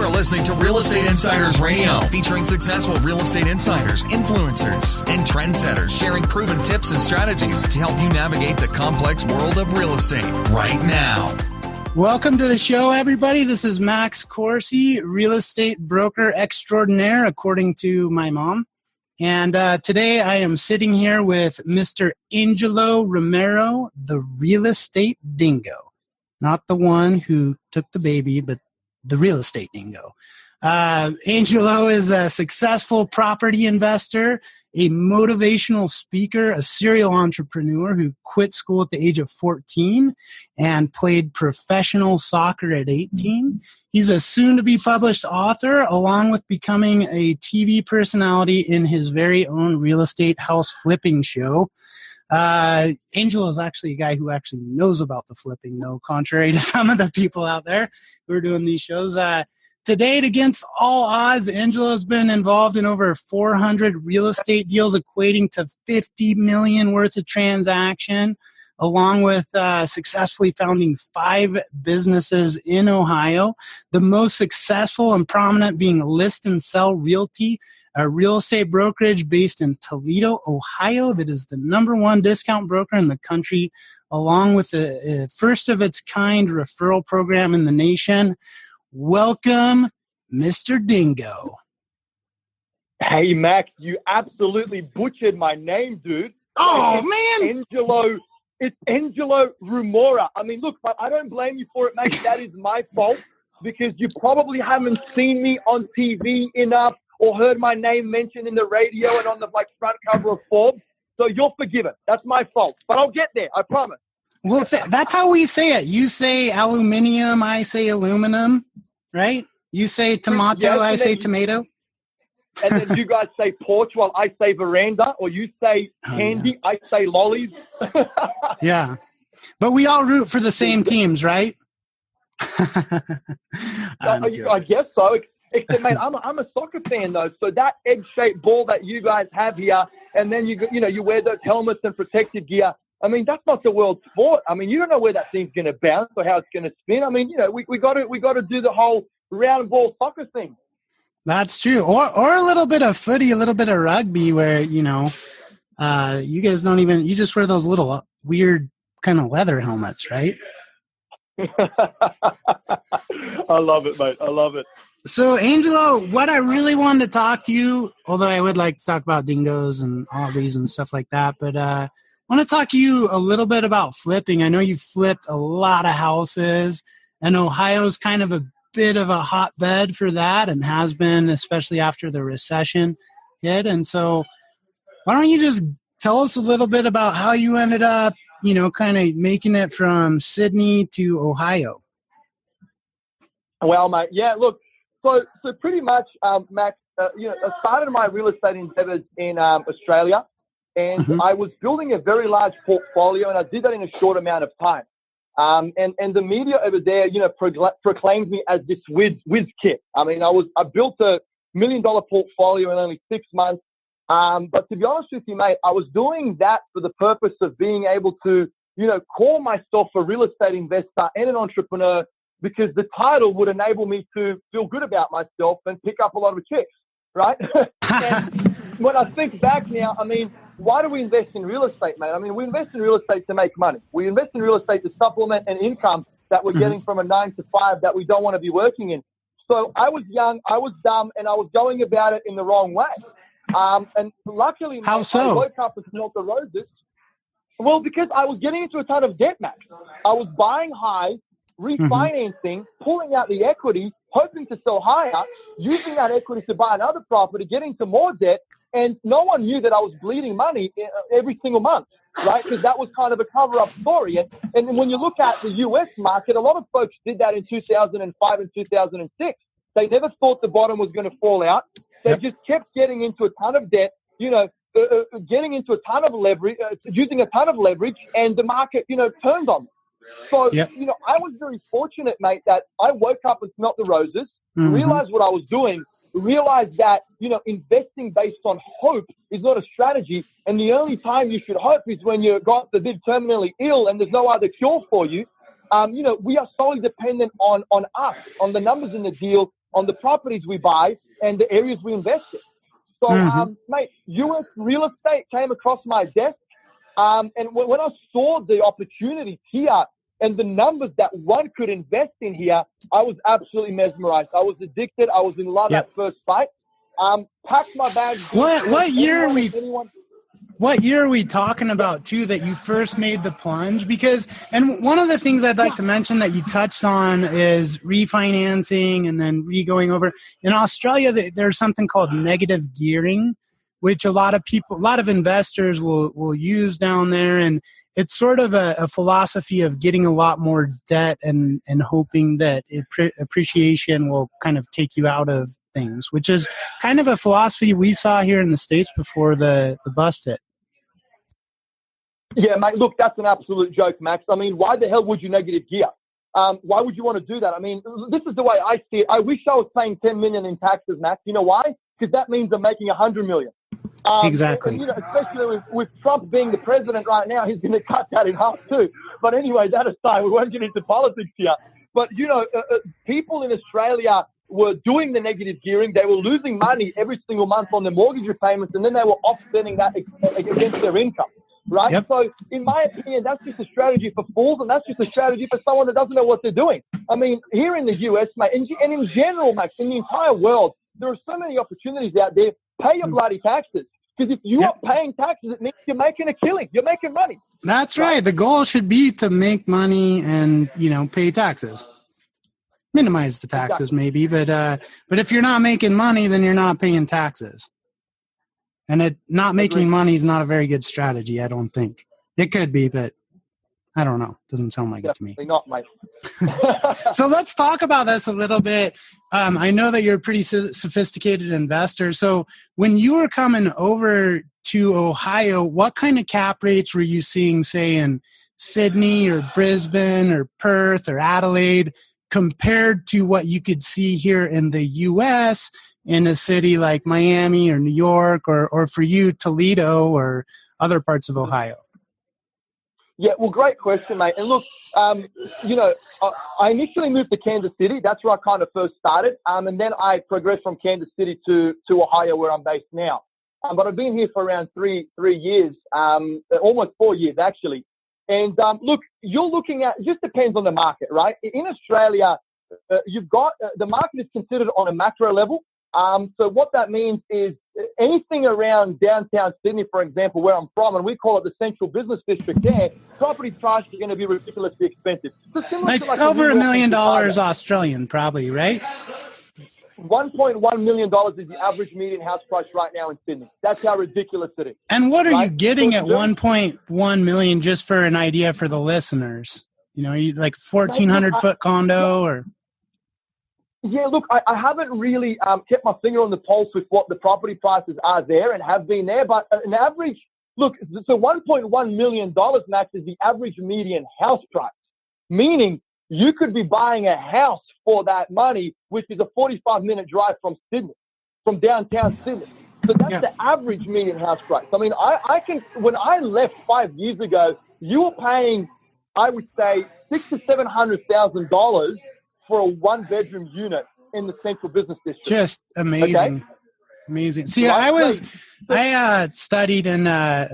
are listening to Real Estate Insiders Radio, featuring successful real estate insiders, influencers, and trendsetters sharing proven tips and strategies to help you navigate the complex world of real estate right now. Welcome to the show, everybody. This is Max Coursey, real estate broker extraordinaire, according to my mom. And today I am sitting here with Mr. Engelo Rumora, the Real Estate Dingo. Not the one who took the baby, but the Real Estate Dingo. Engelo is a successful property investor, a motivational speaker, a serial entrepreneur who quit school at the age of 14 and played professional soccer at 18. He's a soon-to-be published author, along with becoming a TV personality in his very own real estate house flipping show. Engelo is actually a guy who actually knows about the flipping, though, contrary to some of the people out there who are doing these shows. To date, against all odds, Engelo has been involved in over 400 real estate deals, equating to $50 million worth of transaction, along with successfully founding 5 businesses in Ohio. The most successful and prominent being List and Sell Realty, a real estate brokerage based in Toledo, Ohio, that is the #1 discount broker in the country, along with a first of its kind referral program in the nation. Welcome, Mr. Dingo. Hey, Max, you absolutely butchered my name, dude. Oh, man. It's Engelo Rumora. I mean, look, I don't blame you for it, mate. That is my fault because you probably haven't seen me on TV enough or heard my name mentioned in the radio and on the front cover of Forbes. So you're forgiven. That's my fault. But I'll get there, I promise. Well, that's how we say it. You say aluminium, I say aluminum, right? You say tomato, yes, I say tomato. And then you guys say porch while I say veranda, or you say candy, I say lollies. Yeah. But we all root for the same teams, right? I guess so. Except, mate, I'm a soccer fan, though. So that egg-shaped ball that you guys have here, and then you wear those helmets and protective gear, I mean, that's not the world sport. I mean, you don't know where that thing's going to bounce or how it's going to spin. I mean, we got to do the whole round ball soccer thing. That's true. Or a little bit of footy, a little bit of rugby where, you guys don't even, you just wear those little weird kind of leather helmets, right? I love it, mate. I love it. So, Engelo, what I really wanted to talk to you, although I would like to talk about dingoes and Aussies and stuff like that, but I want to talk to you a little bit about flipping. I know you've flipped a lot of houses, and Ohio's kind of a bit of a hotbed for that and has been, especially after the recession hit. And so why don't you just tell us a little bit about how you ended up, kind of making it from Sydney to Ohio? Well, mate, yeah, look, so pretty much, Max, I started my real estate endeavors in Australia. And I was building a very large portfolio, and I did that in a short amount of time. And the media over there, proclaimed me as this whiz kid. I mean, I built a $1 million portfolio in only 6 months. But to be honest with you, mate, I was doing that for the purpose of being able to, call myself a real estate investor and an entrepreneur, because the title would enable me to feel good about myself and pick up a lot of chicks, right? And when I think back now, I mean, why do we invest in real estate, mate? I mean, we invest in real estate to make money. We invest in real estate to supplement an income that we're getting from a 9 to 5 that we don't want to be working in. So I was young, I was dumb, and I was going about it in the wrong way. And luckily, how so? I woke up and smelled the roses. Well, because I was getting into a ton of debt, Max. I was buying high, refinancing, pulling out the equity, hoping to sell higher, using that equity to buy another property, getting into more debt, and no one knew that I was bleeding money every single month, right? Because that was kind of a cover-up story. And when you look at the U.S. market, a lot of folks did that in 2005 and 2006. They never thought the bottom was going to fall out. They just kept getting into a ton of debt, getting into a ton of leverage, using a ton of leverage, and the market, turned on them. So, I was very fortunate, mate, that I woke up and smelt the roses, realized what I was doing, realized that, investing based on hope is not a strategy. And the only time you should hope is when you're, God forbid, terminally ill and there's no other cure for you. We are solely dependent on us, on the numbers in the deal, on the properties we buy and the areas we invest in. So, mate, U.S. real estate came across my desk. And when I saw the opportunities here and the numbers that one could invest in here, I was absolutely mesmerized. I was addicted. I was in love at first sight. Packed my bags. What year are we talking about too that you first made the plunge? Because, and one of the things I'd like to mention that you touched on is refinancing and then going over. In Australia, there's something called negative gearing, which a lot of investors will use down there. And it's sort of a philosophy of getting a lot more debt and hoping that appreciation will kind of take you out of things, which is kind of a philosophy we saw here in the States before the bust hit. Yeah, mate, look, that's an absolute joke, Max. I mean, why the hell would you negative gear? Why would you want to do that? I mean, this is the way I see it. I wish I was paying $10 million in taxes, Max. You know why? Because that means I'm making $100 million. Exactly. And, especially with Trump being the president right now, he's going to cut that in half too. But anyway, that aside, we won't get into politics here. But, people in Australia were doing the negative gearing. They were losing money every single month on their mortgage repayments, and then they were offsetting that against their income. Right? Yep. So, in my opinion, that's just a strategy for fools, and that's just a strategy for someone that doesn't know what they're doing. I mean, here in the US, mate, and in general, mate, in the entire world, there are so many opportunities out there. Pay your bloody taxes. Because if you are paying taxes, it means you're making a killing. You're making money. That's right. The goal should be to make money and, pay taxes. Minimize the taxes maybe, but if you're not making money, then you're not paying taxes. And not making money is not a very good strategy, I don't think. It could be, but I don't know. Doesn't sound like it to me. Definitely not, mate. So let's talk about this a little bit. I know that you're a pretty sophisticated investor. So when you were coming over to Ohio, what kind of cap rates were you seeing, say, in Sydney or Brisbane or Perth or Adelaide compared to what you could see here in the U.S., in a city like Miami or New York or for you, Toledo or other parts of Ohio? Yeah, well, great question, mate. And look, I initially moved to Kansas City. That's where I kind of first started. And then I progressed from Kansas City to Ohio, where I'm based now. But I've been here for around three years, almost 4 years, actually. And look, you're looking at, it just depends on the market, right? In Australia, you've got, the market is considered on a macro level. So what that means is anything around downtown Sydney, for example, where I'm from, and we call it the Central Business District there, property prices are going to be ridiculously expensive. So like over $1 million Australian, probably, right? $1.1 million is the average median house price right now in Sydney. That's how ridiculous it is. And what are you getting at 1.1 million, just for an idea for the listeners? Like 1,400-foot condo or... Yeah, look, I haven't really kept my finger on the pulse with what the property prices are there and have been there, but an average, look, so $1.1 million, Max, is the average median house price, meaning you could be buying a house for that money, which is a 45-minute drive from Sydney, from downtown Sydney. So that's the average median house price. I mean, I can, when I left 5 years ago, you were paying, I would say, $600,000 to $700,000 for a one-bedroom unit in the Central Business District. Just amazing. Okay? Amazing. See, I studied and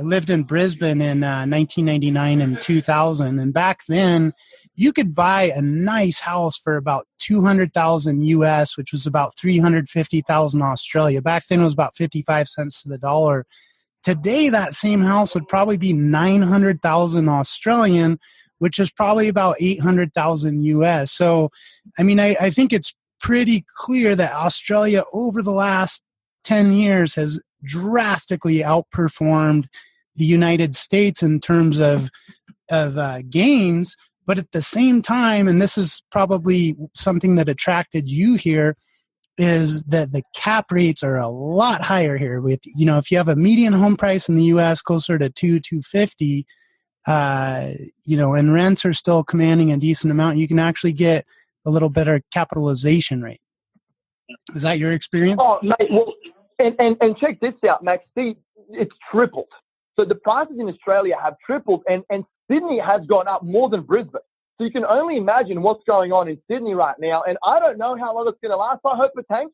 lived in Brisbane in 1999 and 2000. And back then, you could buy a nice house for about $200,000 US, which was about $350,000 Australia. Back then, it was about 55 cents to the dollar. Today, that same house would probably be $900,000 Australian, which is probably about $800,000 US. So, I mean, I think it's pretty clear that Australia over the last 10 years has drastically outperformed the United States in terms of gains. But at the same time, and this is probably something that attracted you here, is that the cap rates are a lot higher here. With, if you have a median home price in the US closer to $250, and rents are still commanding a decent amount, you can actually get a little better capitalization rate. Is that your experience? Oh, mate, well, and check this out, Max. See, it's tripled. So the prices in Australia have tripled, and Sydney has gone up more than Brisbane. So you can only imagine what's going on in Sydney right now. And I don't know how long it's going to last. I hope it tanks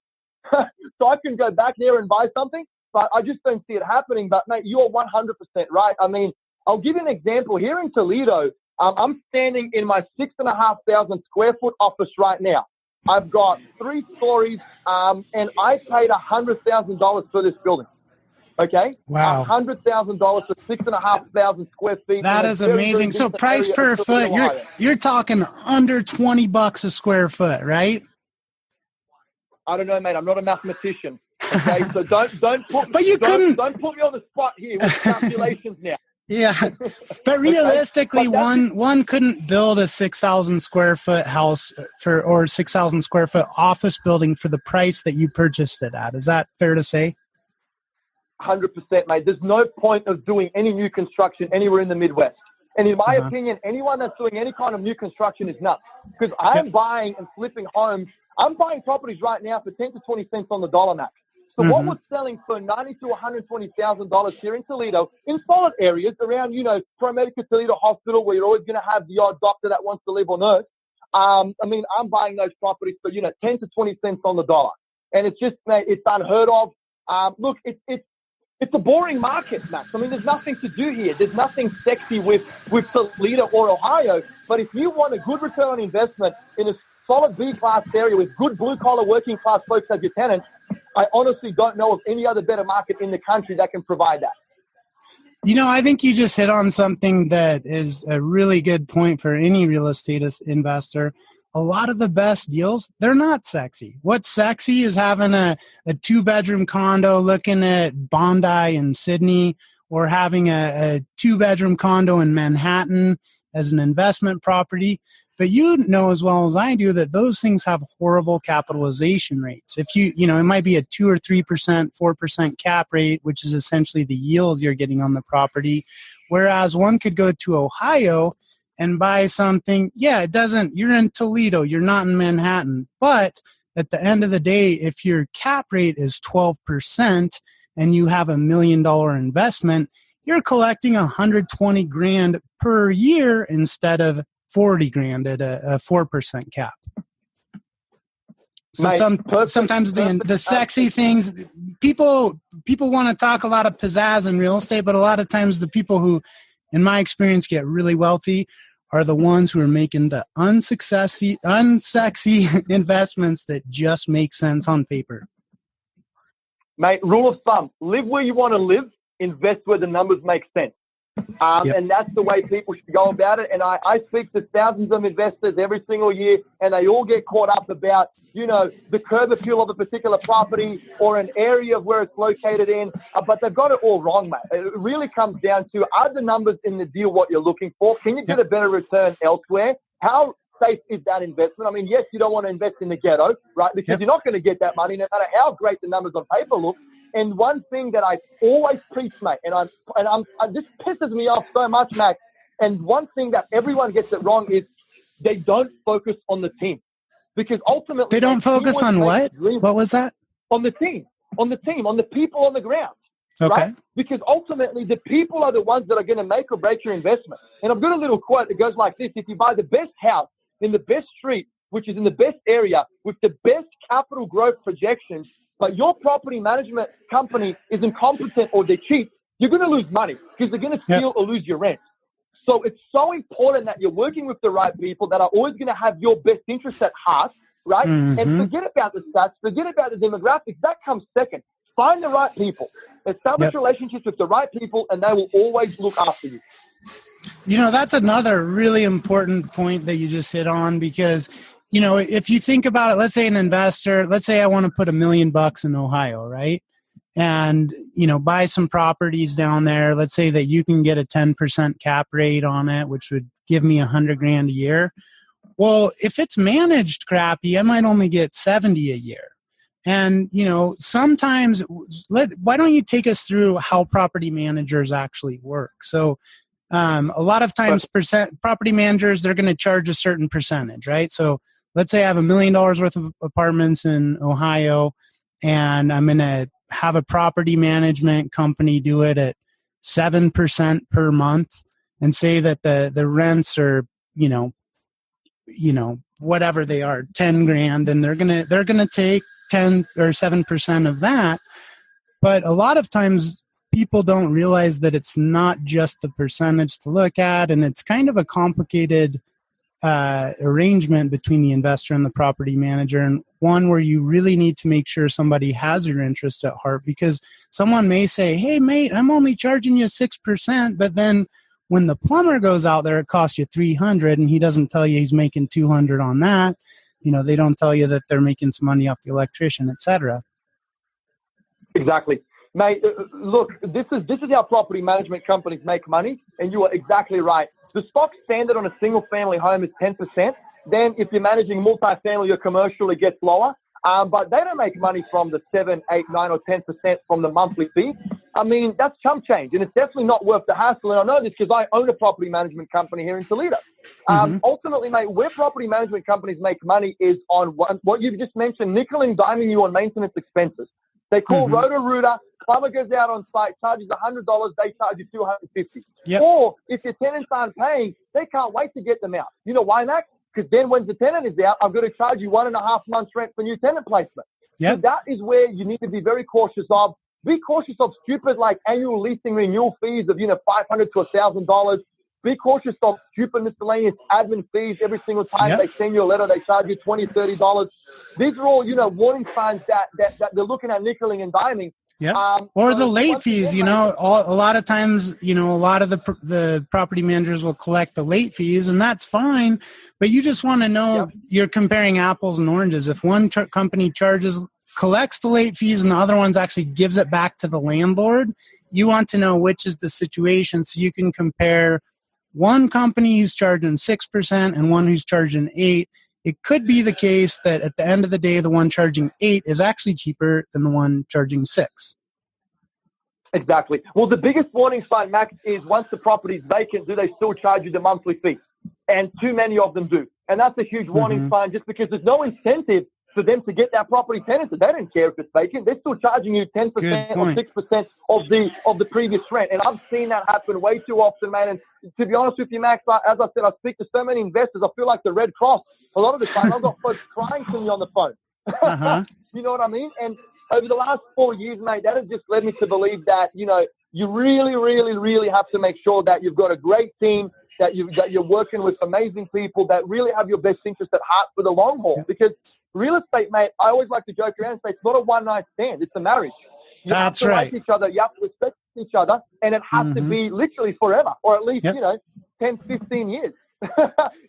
so I can go back there and buy something, but I just don't see it happening. But mate, you're 100% right. I mean, I'll give you an example. Here in Toledo, I'm standing in my 6,500 square foot office right now. I've got 3 stories, and I paid $100,000 for this building. Okay. Wow. $100,000 for 6,500 square feet. That is amazing. So price per foot, you're talking under $20 a square foot, right? I don't know, mate. I'm not a mathematician. Okay, so don't put. But you don't put me on the spot here with calculations now. Yeah, but realistically, one couldn't build a 6,000 square foot house or 6,000 square foot office building for the price that you purchased it at. Is that fair to say? 100%, mate. There's no point of doing any new construction anywhere in the Midwest. And in my opinion, anyone that's doing any kind of new construction is nuts. Because I'm buying and flipping homes. I'm buying properties right now for 10 to 20 cents on the dollar, Max. So what was selling for $90,000 to $120,000 here in Toledo, in solid areas around, ProMedica Toledo Hospital, where you're always going to have the odd doctor that wants to live on earth. I mean, I'm buying those properties for 10 to 20 cents on the dollar, and it's just, mate, it's unheard of. Look, it's a boring market, Max. I mean, there's nothing to do here. There's nothing sexy with Toledo or Ohio. But if you want a good return on investment in a solid B-class area with good blue-collar working-class folks as your tenants, I honestly don't know of any other better market in the country that can provide that. I think you just hit on something that is a really good point for any real estate investor. A lot of the best deals, they're not sexy. What's sexy is having a 2-bedroom condo looking at Bondi in Sydney, or having a 2-bedroom condo in Manhattan as an investment property. But you know as well as I do that those things have horrible capitalization rates. If it might be a 2 or 3%, 4% cap rate, which is essentially the yield you're getting on the property. Whereas one could go to Ohio and buy something. Yeah, it doesn't, you're in Toledo, you're not in Manhattan. But at the end of the day, if your cap rate is 12% and you have $1 million investment, you're collecting $120,000 per year instead of $40,000 at a 4% cap. So sometimes the sexy things, people want to talk a lot of pizzazz in real estate, but a lot of times the people who, in my experience, get really wealthy are the ones who are making the unsexy investments that just make sense on paper. Mate, rule of thumb, live where you want to live, invest where the numbers make sense. And that's the way people should go about it. And I speak to thousands of investors every single year, and they all get caught up about, the curb appeal of a particular property or an area of where it's located in. But they've got it all wrong, mate. It really comes down to, are the numbers in the deal what you're looking for? Can you get a better return elsewhere? How safe is that investment? I mean, yes, you don't want to invest in the ghetto, right? Because you're not going to get that money no matter how great the numbers on paper look. And one thing that I always preach, mate, and this pisses me off so much, Max. And one thing that everyone gets it wrong is they don't focus on the team, because ultimately they don't focus on what? What was that? On the team, on the people on the ground, okay. Right? Because ultimately the people are the ones that are going to make or break your investment. And I've got a little quote that goes like this: if you buy the best house in the best street, which is in the best area with the best capital growth projections, but your property management company is incompetent or they're cheap, you're going to lose money because they're going to steal or lose your rent. So it's so important that you're working with the right people that are always going to have your best interests at heart, right? And forget about the stats, forget about the demographics. That comes second. Find the right people. Establish relationships with the right people, and they will always look after you. That's another really important point that you just hit on, because if you think about it, let's say an investor, let's say I want to put $1 million in Ohio, right? And, buy some properties down there. Let's say that you can get a 10% cap rate on it, which would give me $100,000 a year. Well, if it's managed crappy, I might only get 70 a year. And, sometimes, why don't you take us through how property managers actually work? So, a lot of times property managers, they're going to charge a certain percentage, right? So let's say I have $1 million worth of apartments in Ohio, and I'm going to have a property management company do it at 7% per month, and say that the rents are, whatever they are, 10 grand, then they're going to take 10 or 7% of that. But a lot of times people don't realize that it's not just the percentage to look at, and it's kind of a complicated arrangement between the investor and the property manager, and one where you really need to make sure somebody has your interest at heart, because someone may say, hey mate, I'm only charging you 6%, but then when the plumber goes out there, it costs you $300, and he doesn't tell you he's making $200 on that. They don't tell you that they're making some money off the electrician, etc. Exactly. Mate, look, this is how property management companies make money, and you are exactly right. The stock standard on a single-family home is 10%. Then if you're managing multifamily or commercial, it gets lower. But they don't make money from the 7, 8, 9, or 10% from the monthly fee. I mean, that's chump change, and it's definitely not worth the hassle. And I know this because I own a property management company here in Toledo. Ultimately, mate, where property management companies make money is on what you've just mentioned, nickel and diming you on maintenance expenses. They call Roto-Rooter, plumber goes out on site, charges $100, they charge you $250. Yep. Or if your tenants aren't paying, they can't wait to get them out. You know why, Max? Because then when the tenant is out, I'm going to charge you 1.5 months rent for new tenant placement. Yep. So that is where you need to be very cautious of. Be cautious of stupid like annual leasing renewal fees of $500 to $1,000. Be cautious of stupid miscellaneous admin fees every single time they send you a letter. They charge you $20, $30. These are all warning signs that they're looking at nickeling and diming. Yeah. Or the late fees. A lot of times, a lot of the property managers will collect the late fees, and that's fine. But you just want to know you're comparing apples and oranges. If one company collects the late fees and the other one's actually gives it back to the landlord, you want to know which is the situation, so you can compare one company who's charging 6% and one who's charging 8%. It could be the case that at the end of the day, the one charging 8% is actually cheaper than the one charging 6%. Exactly. Well, the biggest warning sign, Max, is once the property's vacant, do they still charge you the monthly fee? And too many of them do. And that's a huge warning sign, just because there's no incentive for them to get that property tenanted. They don't care if it's vacant. They're still charging you 10% or 6% of the previous rent. And I've seen that happen way too often, man. And to be honest with you, Max, as I said, I speak to so many investors. I feel like the Red Cross. A lot of the time, I've got folks crying to me on the phone. You know what I mean? And over the last 4 years, mate, that has just led me to believe that, you really, really, really have to make sure that you've got a great team, that you're working with amazing people that really have your best interest at heart for the long haul. Because real estate, mate, I always like to joke around and say it's not a one-night stand. It's a marriage. You have to like each other. You have to respect each other. And it has to be literally forever, or at least, 10, 15 years.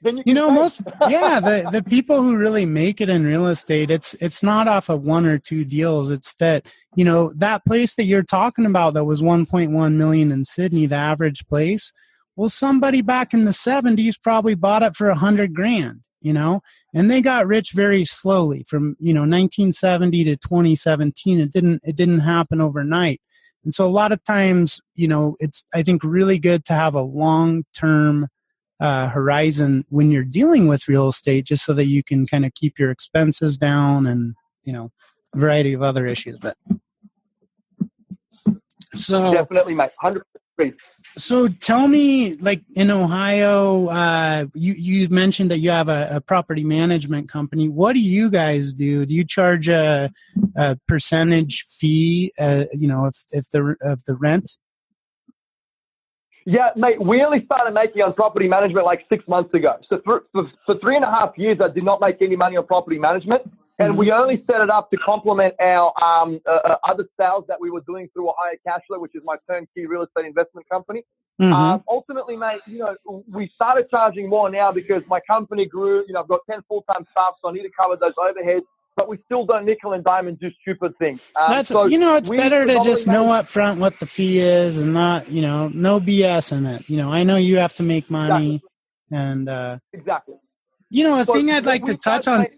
Then you can the people who really make it in real estate, it's not off of 1 or 2 deals. It's that, that place that you're talking about that was 1.1 million in Sydney, the average place. Well, somebody back in the 70s probably bought it for $100,000, and they got rich very slowly from, 1970 to 2017. It didn't happen overnight. And so a lot of times, it's, I think, really good to have a long-term horizon when you're dealing with real estate, just so that you can kind of keep your expenses down and, a variety of other issues. But so definitely, mate, 100%. So tell me, like in Ohio, you mentioned that you have a property management company. What do you guys do? Do you charge a percentage fee, of the rent? Yeah, mate, we only started making on property management like 6 months ago. So for 3.5 years, I did not make any money on property management. And we only set it up to complement our other sales that we were doing through Ohio Cashflow, which is my turnkey real estate investment company. Ultimately, mate, we started charging more now because my company grew. I've got 10 full-time staff, so I need to cover those overheads. But we still don't nickel and dime and do stupid things. It's better to just know up front what the fee is and not, no BS in it. I know you have to make money. And exactly. A thing I'd like to touch on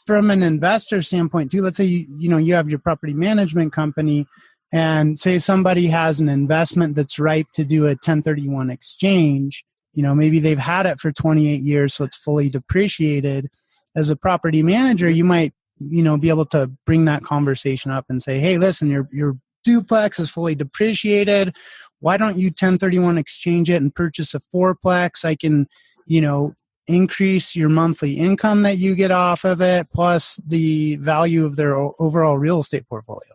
from an investor standpoint too, let's say you have your property management company, and say somebody has an investment that's ripe to do a 1031 exchange. Maybe they've had it for 28 years, so it's fully depreciated. As a property manager, you might be able to bring that conversation up and say, hey, listen, your duplex is fully depreciated. Why don't you 1031 exchange it and purchase a fourplex? I can increase your monthly income that you get off of it, plus the value of their overall real estate portfolio?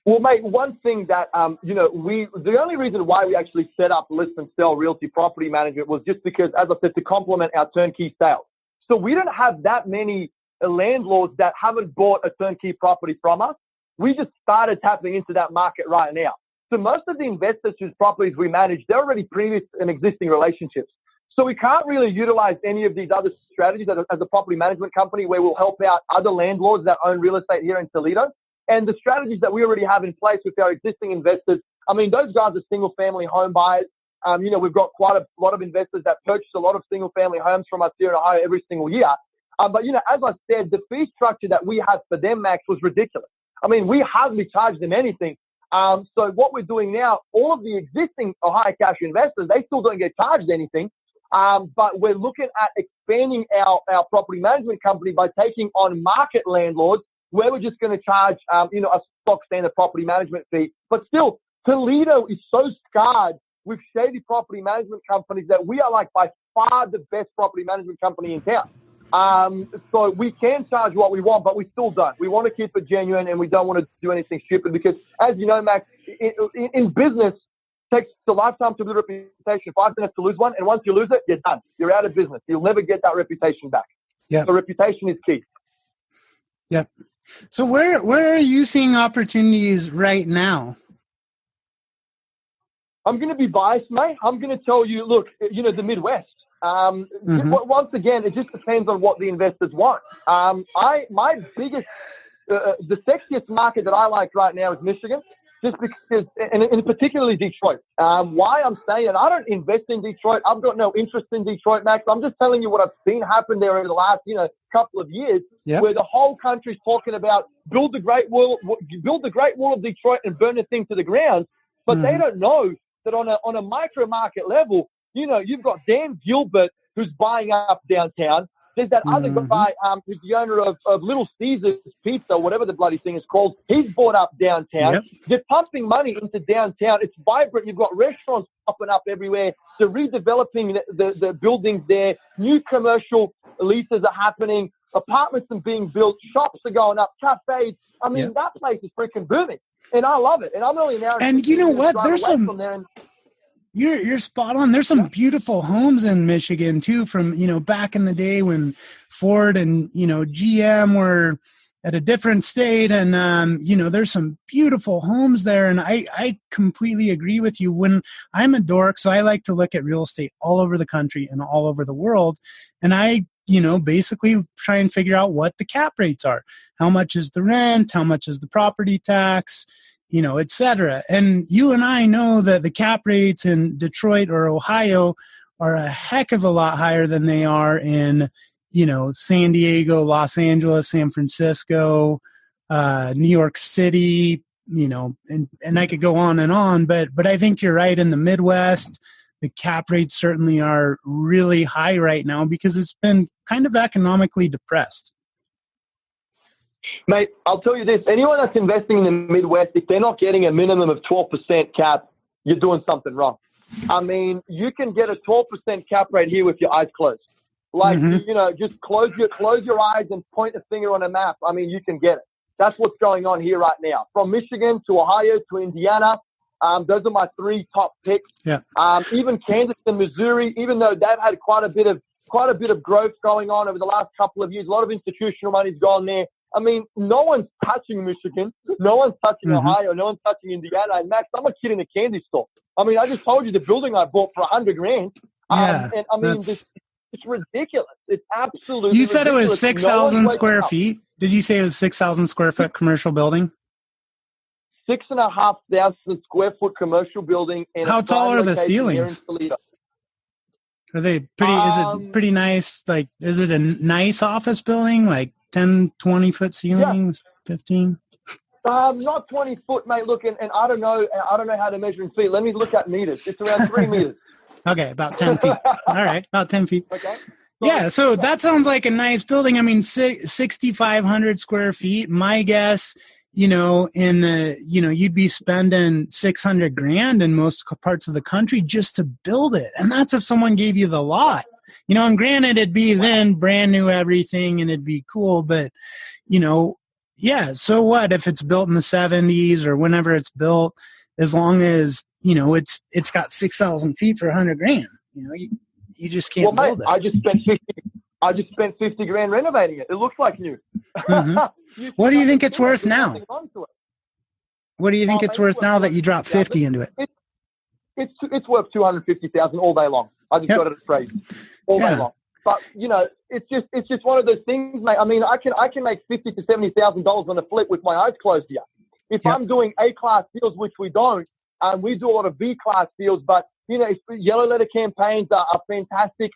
Well, mate, one thing that, the only reason why we actually set up List and Sell Realty Property Management was just because, as I said, to complement our turnkey sales. So we don't have that many landlords that haven't bought a turnkey property from us. We just started tapping into that market right now. So most of the investors whose properties we manage, they're already previous and existing relationships. So we can't really utilize any of these other strategies as a property management company where we'll help out other landlords that own real estate here in Toledo. And the strategies that we already have in place with our existing investors, I mean, those guys are single-family home buyers. We've got quite a lot of investors that purchase a lot of single-family homes from us here in Ohio every single year. But as I said, the fee structure that we had for them, Max, was ridiculous. I mean, we hardly charged them anything. So what we're doing now, all of the existing Ohio Cash investors, they still don't get charged anything. But we're looking at expanding our property management company by taking on market landlords where we're just going to charge, a stock standard property management fee. But still, Toledo is so scarred with shady property management companies that we are like by far the best property management company in town. So we can charge what we want, but we still don't. We want to keep it genuine and we don't want to do anything stupid because, as you know, Max, in business, it takes a lifetime to build a reputation, 5 minutes to lose one. And once you lose it, you're done. You're out of business. You'll never get that reputation back. Yeah. So reputation is key. Yep. So where are you seeing opportunities right now? I'm going to be biased, mate. I'm going to tell you, look, the Midwest. Once again, it just depends on what the investors want. My biggest, the sexiest market that I like right now is Michigan, just because, and particularly Detroit. Why I'm saying it, I don't invest in Detroit. I've got no interest in Detroit, Max. I'm just telling you what I've seen happen there over the last, couple of years, where the whole country's talking about build the Great Wall of Detroit and burn the thing to the ground, but they don't know that on a micro market level, you've got Dan Gilbert who's buying up downtown. There's that other guy who's the owner of Little Caesars Pizza, whatever the bloody thing is called. He's bought up downtown. Yep. They're pumping money into downtown. It's vibrant. You've got restaurants popping up everywhere. They're redeveloping the buildings there. New commercial leases are happening. Apartments are being built. Shops are going up. Cafes. I mean, that place is freaking booming. And I love it. And I'm only now. And you know what? There's some. You're spot on. There's some beautiful homes in Michigan too, from back in the day when Ford and GM were at a different state, and there's some beautiful homes there. And I completely agree with you. When I'm a dork, so I like to look at real estate all over the country and all over the world, and I basically try and figure out what the cap rates are. How much is the rent? How much is the property tax? Et cetera. And you and I know that the cap rates in Detroit or Ohio are a heck of a lot higher than they are in, San Diego, Los Angeles, San Francisco, New York City, and I could go on, but I think you're right. In the Midwest, the cap rates certainly are really high right now because it's been kind of economically depressed. Mate, I'll tell you this. Anyone that's investing in the Midwest, if they're not getting a minimum of 12% cap, you're doing something wrong. I mean, you can get a 12% cap rate here with your eyes closed. Like, just close your eyes and point a finger on a map. I mean, you can get it. That's what's going on here right now. From Michigan to Ohio to Indiana, those are my 3 top picks. Yeah. Even Kansas and Missouri, even though they've had quite a bit of growth going on over the last couple of years, a lot of institutional money's gone there. I mean, no one's touching Michigan. No one's touching Ohio. No one's touching Indiana. And Max, I'm a kid in a candy store. I mean, I just told you the building I bought for $100,000. And I mean, it's ridiculous. It's absolutely You said ridiculous. It was 6,000 square feet. Did you say it was 6,000 square foot commercial building? 6,500 square foot commercial building. How tall are the ceilings? Are they pretty? Is it pretty nice? Like, is it a nice office building? Like 10, 20 foot ceilings, 15? Not 20 foot, mate. Look, and I don't know how to measure in feet. Let me look at meters. It's around 3 meters. Okay, about 10 feet. All right, about 10 feet. Okay. So that sounds like a nice building. I mean, 6,500 square feet. My guess you'd be spending $600,000 in most parts of the country just to build it. And that's if someone gave you the lot, and granted it'd be then brand new everything and it'd be cool, but yeah. So what if it's built in the 70s or whenever it's built, as long as, it's got 6,000 feet for $100,000, you just can't build it. I just spent $50,000 renovating it. It looks like new. Mm-hmm. What do you think it's worth now? What do you think it's worth now that you dropped 50 into it? It's worth $250,000 all day long. I just got it appraised all day long. But it's just one of those things, mate. I mean, I can make $50,000 to $70,000 on a flip with my eyes closed here. If I'm doing A-class deals, which we don't, we do a lot of B-class deals, but yellow letter campaigns are fantastic.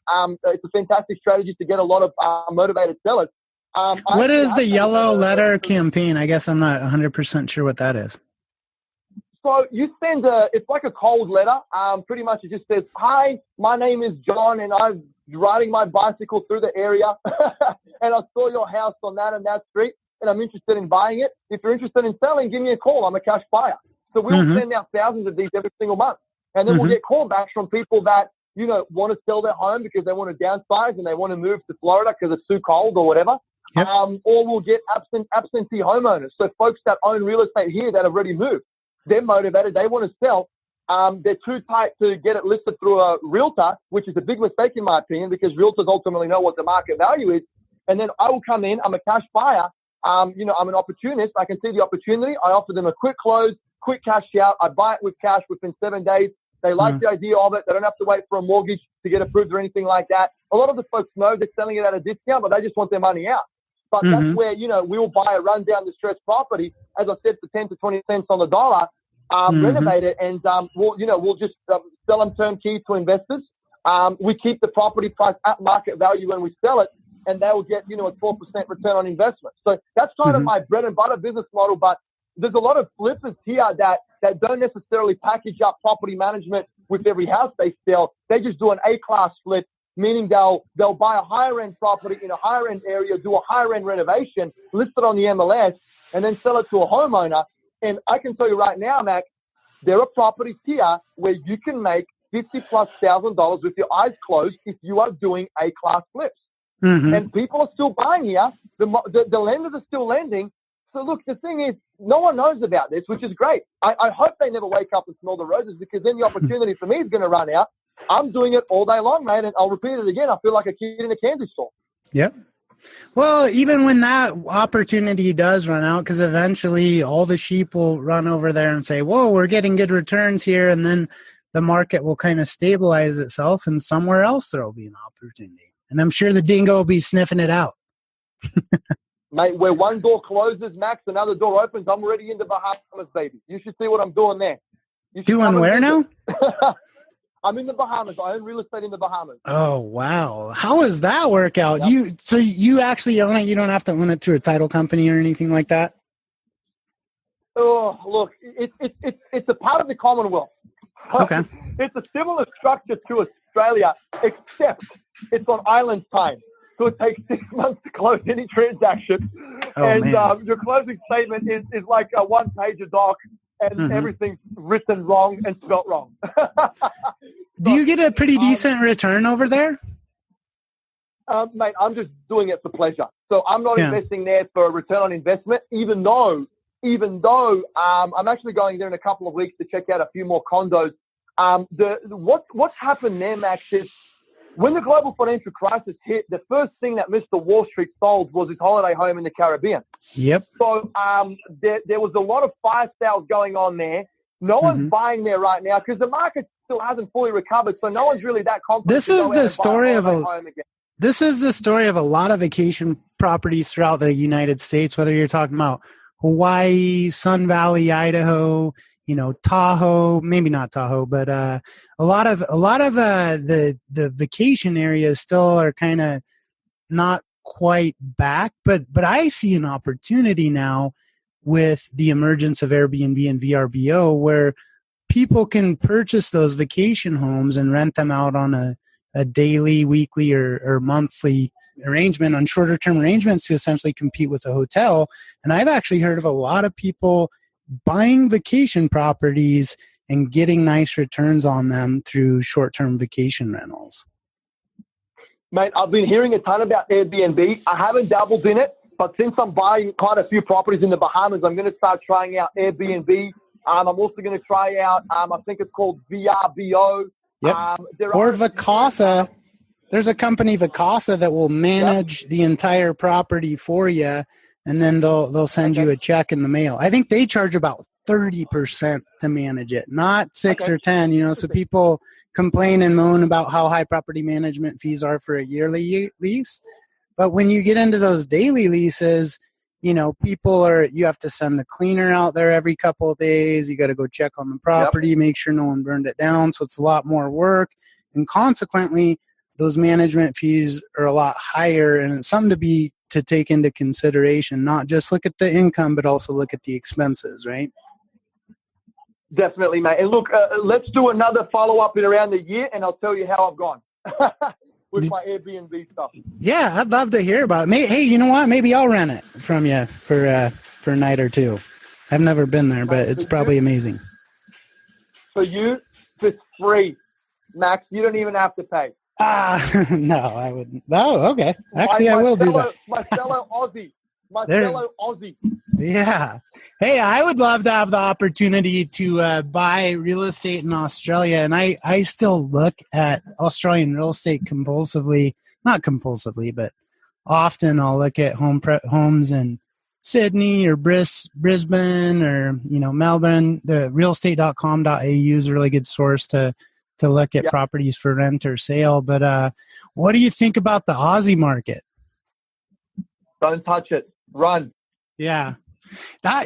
It's a fantastic strategy to get a lot of motivated sellers. What is the yellow letter campaign? I guess I'm not 100% sure what that is. So you send it's like a cold letter. Pretty much it just says, "Hi, my name is John, and I'm riding my bicycle through the area, and I saw your house on that and that street, and I'm interested in buying it. If you're interested in selling, give me a call. I'm a cash buyer." So we'll send out thousands of these every single month. And then we'll get callbacks from people that, want to sell their home because they want to downsize and they want to move to Florida because it's too cold or whatever. Yep. Or we'll get absentee homeowners. So folks that own real estate here that have already moved, they're motivated. They want to sell. They're too tight to get it listed through a realtor, which is a big mistake in my opinion, because realtors ultimately know what the market value is. And then I will come in. I'm a cash buyer. I'm an opportunist. I can see the opportunity. I offer them a quick close, quick cash out. I buy it with cash within 7 days. They like the idea of it. They don't have to wait for a mortgage to get approved or anything like that. A lot of the folks know they're selling it at a discount, but they just want their money out. But that's where, we will buy a rundown distressed property, as I said, for 10 to 20 cents on the dollar, renovate it, and we'll just sell them turnkey to investors. We keep the property price at market value when we sell it, and they will get, a 12% return on investment. So that's kind of my bread and butter business model. But there's a lot of flippers here that don't necessarily package up property management with every house they sell. They just do an A-class flip, meaning they'll buy a higher-end property in a higher-end area, do a higher-end renovation, list it on the MLS, and then sell it to a homeowner. And I can tell you right now, Max, there are properties here where you can make $50,000+ with your eyes closed if you are doing A-class flips. And people are still buying here. The lenders are still lending. So look, the thing is, no one knows about this, which is great. I hope they never wake up and smell the roses, because then the opportunity for me is going to run out. I'm doing it all day long, mate, and I'll repeat it again. I feel like a kid in a candy store. Yep. Well, even when that opportunity does run out, because eventually all the sheep will run over there and say, whoa, we're getting good returns here, and then the market will kind of stabilize itself, and somewhere else there will be an opportunity. And I'm sure the dingo will be sniffing it out. Mate, where one door closes, Max, another door opens. I'm already in the Bahamas, baby. You should see what I'm doing there. Doing where now? I'm in the Bahamas. I own real estate in the Bahamas. Oh, wow. How does that work out? Yep. So you actually own it? You don't have to own it through a title company or anything like that? Oh, look, it's a part of the Commonwealth. Okay. It's a similar structure to Australia, except it's on island time. So it takes 6 months to close any transaction. Your closing statement is like a one-page doc, and everything's written wrong and spelt wrong. Do you get a pretty decent return over there? Mate, I'm just doing it for pleasure. So I'm not investing there for a return on investment, even though I'm actually going there in a couple of weeks to check out a few more condos. What's happened there, Max, is when the global financial crisis hit, the first thing that Mr. Wall Street sold was his holiday home in the Caribbean. Yep. So there was a lot of fire sales going on there. No one's buying there right now because the market still hasn't fully recovered. So no one's really that confident. This is the story of a lot of vacation properties throughout the United States, whether you're talking about Hawaii, Sun Valley, Idaho, Tahoe, maybe not Tahoe, but a lot of the vacation areas still are kind of not quite back, but I see an opportunity now with the emergence of Airbnb and VRBO where people can purchase those vacation homes and rent them out on a daily, weekly, or monthly arrangement on shorter term arrangements to essentially compete with a hotel. And I've actually heard of a lot of people buying vacation properties and getting nice returns on them through short-term vacation rentals. Mate, I've been hearing a ton about Airbnb. I haven't dabbled in it, but since I'm buying quite a few properties in the Bahamas, I'm going to start trying out Airbnb. I'm also going to try out, I think it's called VRBO. Yep. Or Vacasa. There's a company, Vacasa, that will manage the entire property for you, and then they'll send you a check in the mail. I think they charge about 30% to manage it, not 6 or 10. So people complain and moan about how high property management fees are for a yearly lease. But when you get into those daily leases, you have to send a cleaner out there every couple of days. You got to go check on the property, make sure no one burned it down. So it's a lot more work. And consequently, those management fees are a lot higher. And it's something to take into consideration, not just look at the income, but also look at the expenses, right? Definitely, mate. And look, let's do another follow-up in around the year, and I'll tell you how I've gone with my Airbnb stuff. Yeah, I'd love to hear about it. Hey, you know what? Maybe I'll rent it from you for a night or two. I've never been there, but it's probably amazing. For you, it's free, Max. You don't even have to pay. No, I wouldn't. Oh, okay. Actually, I will do that. My fellow Aussie. Fellow Aussie. Yeah. Hey, I would love to have the opportunity to buy real estate in Australia. And I still look at Australian real estate compulsively. Not compulsively, but often I'll look at homes in Sydney or Brisbane or, Melbourne. The realestate.com.au is a really good source to look at properties for rent or sale. But what do you think about the Aussie market? Don't touch it. Run. Yeah.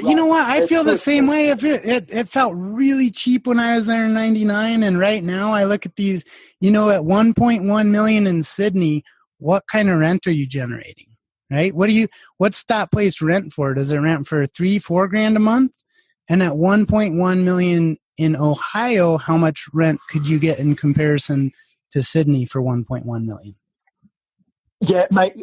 You know what? I feel the same way. If it felt really cheap when I was there in 99. And right now I look at these, at 1.1 million in Sydney, what kind of rent are you generating? Right? What's that place rent for? Does it rent for $3-4 grand a month? And at 1.1 million in Ohio, how much rent could you get in comparison to Sydney for 1.1 million? Yeah, mate,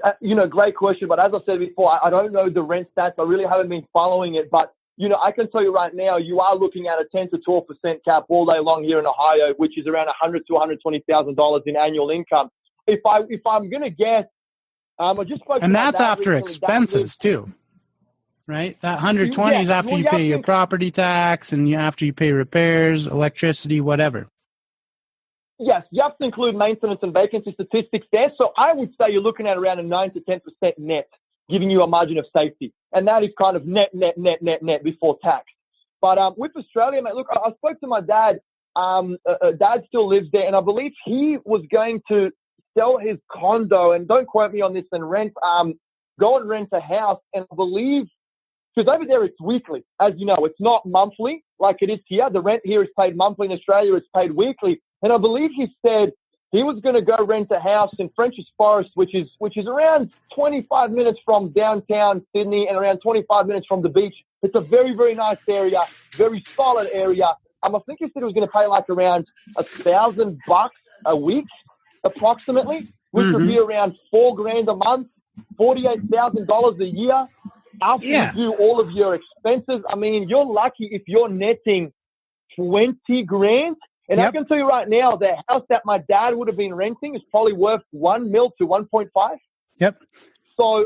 great question. But as I said before, I don't know the rent stats. I really haven't been following it. But, I can tell you right now, you are looking at a 10 to 12% cap all day long here in Ohio, which is around $100,000 to $120,000 in annual income. If I'm going to guess, I just spoke and that's after expenses too, right? That 120 is after you pay your property tax and after you pay repairs, electricity, whatever. Yes, you have to include maintenance and vacancy statistics there. So I would say you're looking at around a 9 to 10% net, giving you a margin of safety. And that is kind of net before tax. But with Australia, mate, look, I spoke to my dad. Dad still lives there, and I believe he was going to sell his condo, and don't quote me on this, and go and rent a house. And I believe, because over there it's weekly. As you know, it's not monthly like it is here. The rent here is paid monthly. In Australia, it's paid weekly. And I believe he said he was going to go rent a house in French's Forest, which is around 25 minutes from downtown Sydney and around 25 minutes from the beach. It's a very, very nice area, very solid area. I think he said he was going to pay like around $1,000 a week, approximately, which would be around $4 grand a month, $48,000 a year. After you do all of your expenses, you're lucky if you're netting 20 grand. And I can tell you right now, the house that my dad would have been renting is probably worth 1 mil to 1.5. Yep. So,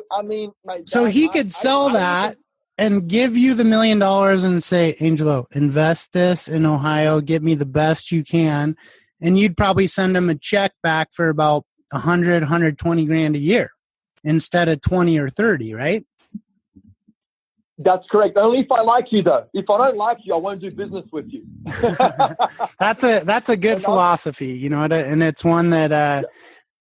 so he could sell that and give you the $1 million and say, Engelo, invest this in Ohio, give me the best you can. And you'd probably send him a check back for about 120 grand a year instead of 20 or 30, right? That's correct. Only if I like you, though. If I don't like you, I won't do business with you. That's a good philosophy, and it's one that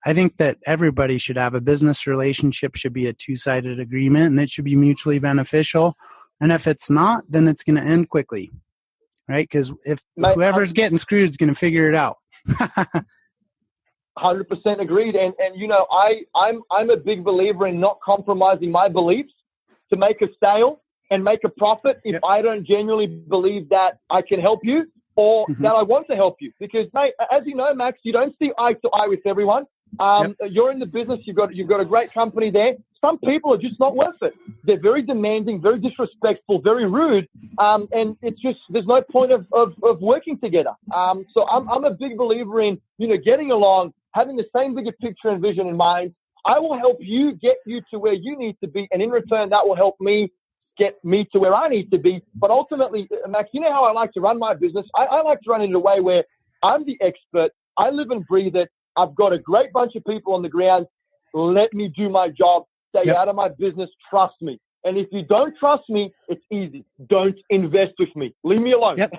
I think that everybody should have. A business relationship should be a two-sided agreement, and it should be mutually beneficial. And if it's not, then it's going to end quickly, right? Because if whoever's getting screwed is going to figure it out. 100% agreed. And I'm a big believer in not compromising my beliefs to make a sale and make a profit if I don't genuinely believe that I can help you or that I want to help you. Because, mate, as you know, Max, you don't see eye to eye with everyone. You're in the business. You've got a great company there. Some people are just not worth it. They're very demanding, very disrespectful, very rude, and it's just there's no point of working together. So I'm a big believer in getting along, having the same bigger picture and vision in mind. I will help you get you to where you need to be, and in return, that will help me get me to where I need to be. But ultimately, Max, you know how I like to run my business? I like to run it in a way where I'm the expert. I live and breathe it. I've got a great bunch of people on the ground. Let me do my job. Stay out of my business. Trust me. And if you don't trust me, it's easy. Don't invest with me. Leave me alone. Yep.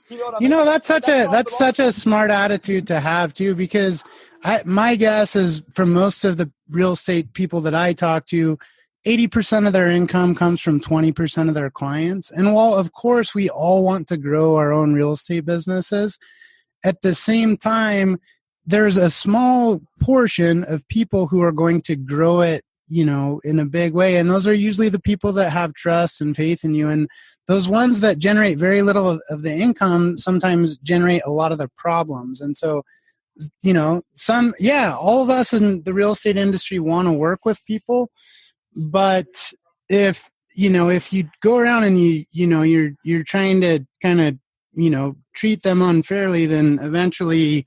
You know what I mean? That's such a smart attitude to have too, because my guess is from most of the real estate people that I talk to, 80% of their income comes from 20% of their clients. And while of course we all want to grow our own real estate businesses, at the same time, there's a small portion of people who are going to grow it, in a big way. And those are usually the people that have trust and faith in you. And those ones that generate very little of the income sometimes generate a lot of the problems. And so, all of us in the real estate industry want to work with people. But if you go around and you're trying to kind of, treat them unfairly, then eventually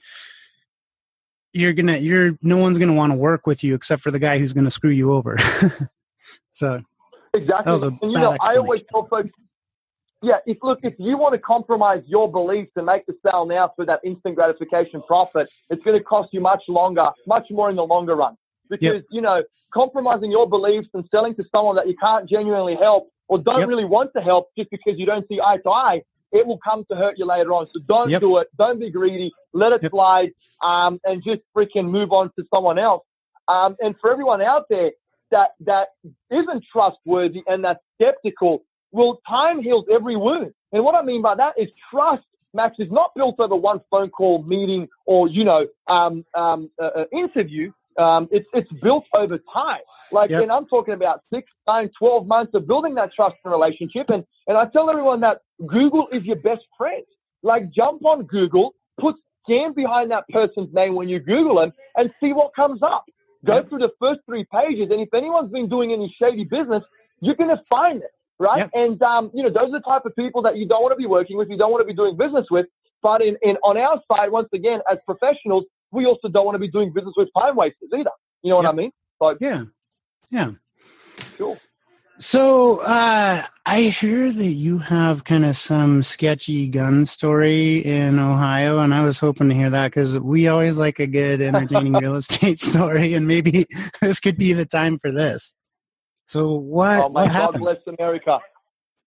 no one's going to want to work with you except for the guy who's going to screw you over. So exactly. That was I always tell folks, if you want to compromise your beliefs and make the sale now for that instant gratification profit, it's going to cost you much more in the longer run. Because, compromising your beliefs and selling to someone that you can't genuinely help or don't really want to help just because you don't see eye to eye, it will come to hurt you later on. So don't do it. Don't be greedy. Let it slide, and just freaking move on to someone else. And for everyone out there that isn't trustworthy and that's skeptical, well, time heals every wound. And what I mean by that is trust, Max, is not built over one phone call, meeting, or interview. It's built over time. And I'm talking about 6, 9, 12 months of building that trust and relationship. And I tell everyone that Google is your best friend. Jump on Google, scan behind that person's name when you Google them and see what comes up. Go through the first 3 pages. And if anyone's been doing any shady business, you're going to find it, right? Yep. And, those are the type of people that you don't want to be working with, you don't want to be doing business with. But on our side, once again, as professionals, we also don't want to be doing business with time wasters either. You know what I mean? Yeah. Cool. So I hear that you have kind of some sketchy gun story in Ohio, and I was hoping to hear that because we always like a good, entertaining real estate story, and maybe this could be the time for this. So what happened? God bless America.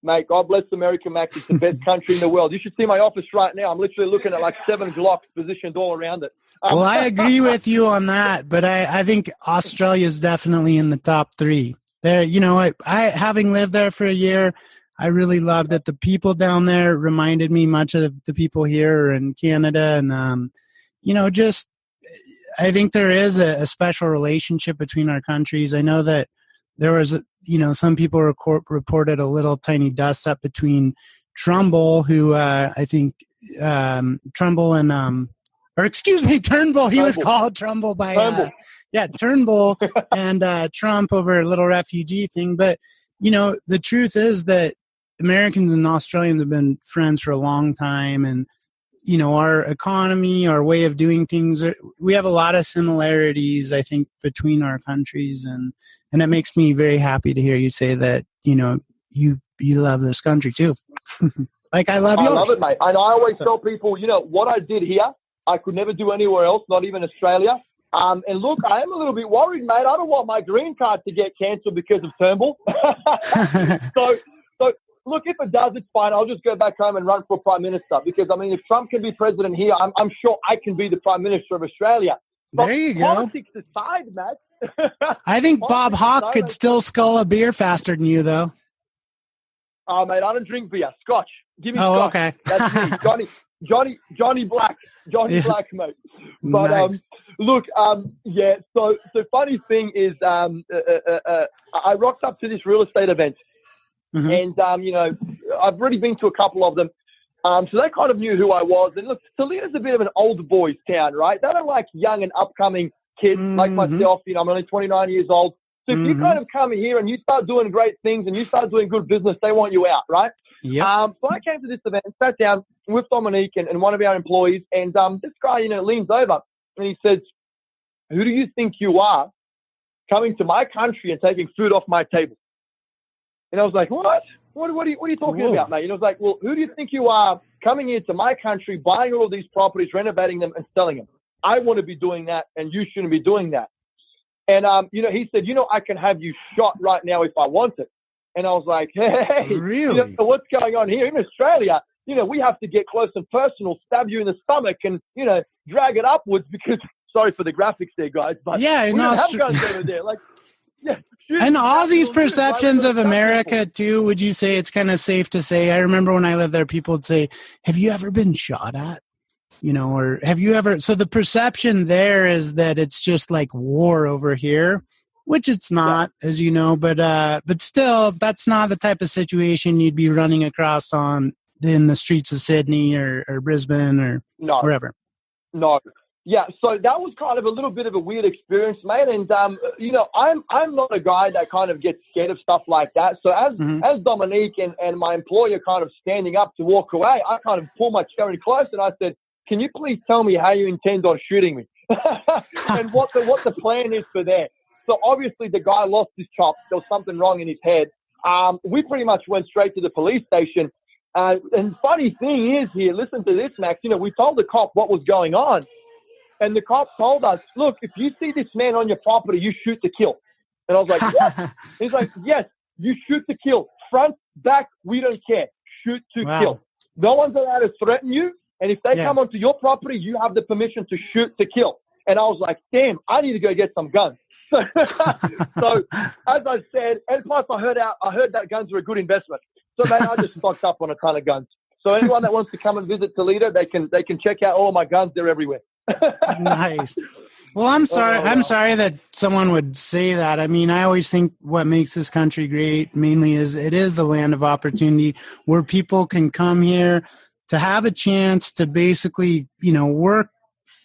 Mate, God bless America, Max. It's the best country in the world. You should see my office right now. I'm literally looking at 7 Glocks positioned all around it. Well, I agree with you on that, but I think Australia is definitely in the top 3. There, I having lived there for a year, I really loved it. The people down there reminded me much of the people here in Canada, and I think there is a special relationship between our countries. I know that there was, some people reported a little tiny dust up between Trumbull, who I think Turnbull. He was called Trumbull by Turnbull and Trump over a little refugee thing. But the truth is that Americans and Australians have been friends for a long time, and our economy, our way of doing things, we have a lot of similarities, I think, between our countries, and it makes me very happy to hear you say that you love this country too. I love yours. I love it, mate. And I always tell people, what I did here, I could never do anywhere else, not even Australia. And look, I am a little bit worried, mate. I don't want my green card to get cancelled because of Turnbull. So look, if it does, it's fine. I'll just go back home and run for Prime Minister because, if Trump can be president here, I'm sure I can be the Prime Minister of Australia. But there you go. Politics aside, Matt. I think Bob Hawke could still scull a beer faster than you, though. Oh, mate, I don't drink beer. Scotch. Give me Scotch. Okay. That's me. Johnny Black. Black, mate. But, nice. Look, so funny thing is I rocked up to this real estate event. Mm-hmm. And, I've already been to a couple of them. So they kind of knew who I was. And look, Toledo's a bit of an old boys town, right? They don't like young and upcoming kids like myself. You know, I'm only 29 years old. So if you kind of come here and you start doing great things and you start doing good business, they want you out, right? Yep. So I came to this event, sat down with Dominique and one of our employees, and this guy, you know, leans over and he says, "Who do you think you are coming to my country and taking food off my table?" And I was like, "What? What are you talking about, mate?" And I was like, "Well, who do you think you are coming into my country, buying all of these properties, renovating them, and selling them? I want to be doing that, and you shouldn't be doing that." And, you know, he said, "You know, I can have you shot right now if I want it." And I was like, "Hey, really? You know, what's going on here in Australia? You know, we have to get close and personal, stab you in the stomach and, you know, drag it upwards because," sorry for the graphics there, guys, but yeah, we don't have guns over there. Like, yeah. And Aussies' perceptions of America, too, would you say it's kind of safe to say? I remember when I lived there, people would say, "Have you ever been shot at?" You know, or have you ever? So the perception there is that it's just like war over here, which it's not, as you know. But still, that's not the type of situation you'd be running across on in the streets of Sydney or Brisbane or wherever. No. Yeah, so that was kind of a little bit of a weird experience, mate. And you know, I'm not a guy that kind of gets scared of stuff like that. So as Dominique and my employer kind of standing up to walk away, I kind of pulled my chair in close and I said, "Can you please tell me how you intend on shooting me and what the plan is for that?" So obviously the guy lost his chops. There was something wrong in his head. We pretty much went straight to the police station. And funny thing is here, listen to this, Max. You know, we told the cop what was going on. And the cop told us, "Look, if you see this man on your property, you shoot to kill." And I was like, "What?" He's like, "Yes, you shoot to kill. Front, back, we don't care. Shoot to kill. No one's allowed to threaten you. And if they come onto your property, you have the permission to shoot to kill." And I was like, "Damn, I need to go get some guns." So as I said, and plus I heard that guns are a good investment. So man, I just stocked up on a ton of guns. So anyone that wants to come and visit Toledo, they can check out all of my guns. They're everywhere. Nice. Well, I'm sorry. I'm sorry that someone would say that. I mean, I always think what makes this country great mainly is it is the land of opportunity where people can come here to have a chance to basically, you know, work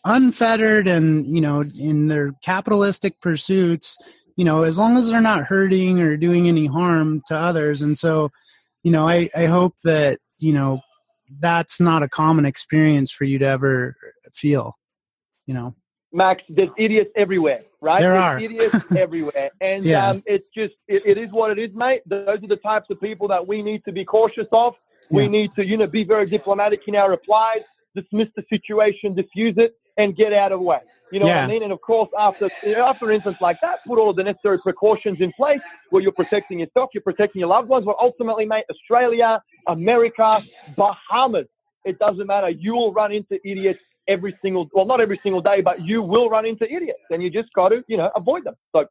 unfettered and, you know, in their capitalistic pursuits, you know, as long as they're not hurting or doing any harm to others. And so, you know, I hope that, you know, that's not a common experience for you to ever feel. You know, Max, there's idiots everywhere, right? There's idiots everywhere. And it's just, it is what it is, mate. Those are the types of people that we need to be cautious of. We need to, you know, be very diplomatic in our replies, dismiss the situation, diffuse it, and get out of the way. You know what I mean? And of course, after instance like that, put all of the necessary precautions in place where you're protecting yourself, you're protecting your loved ones. But ultimately, mate, Australia, America, Bahamas, it doesn't matter. You will run into idiots not every single day, but you will run into idiots, and you just got to, you know, avoid them. So,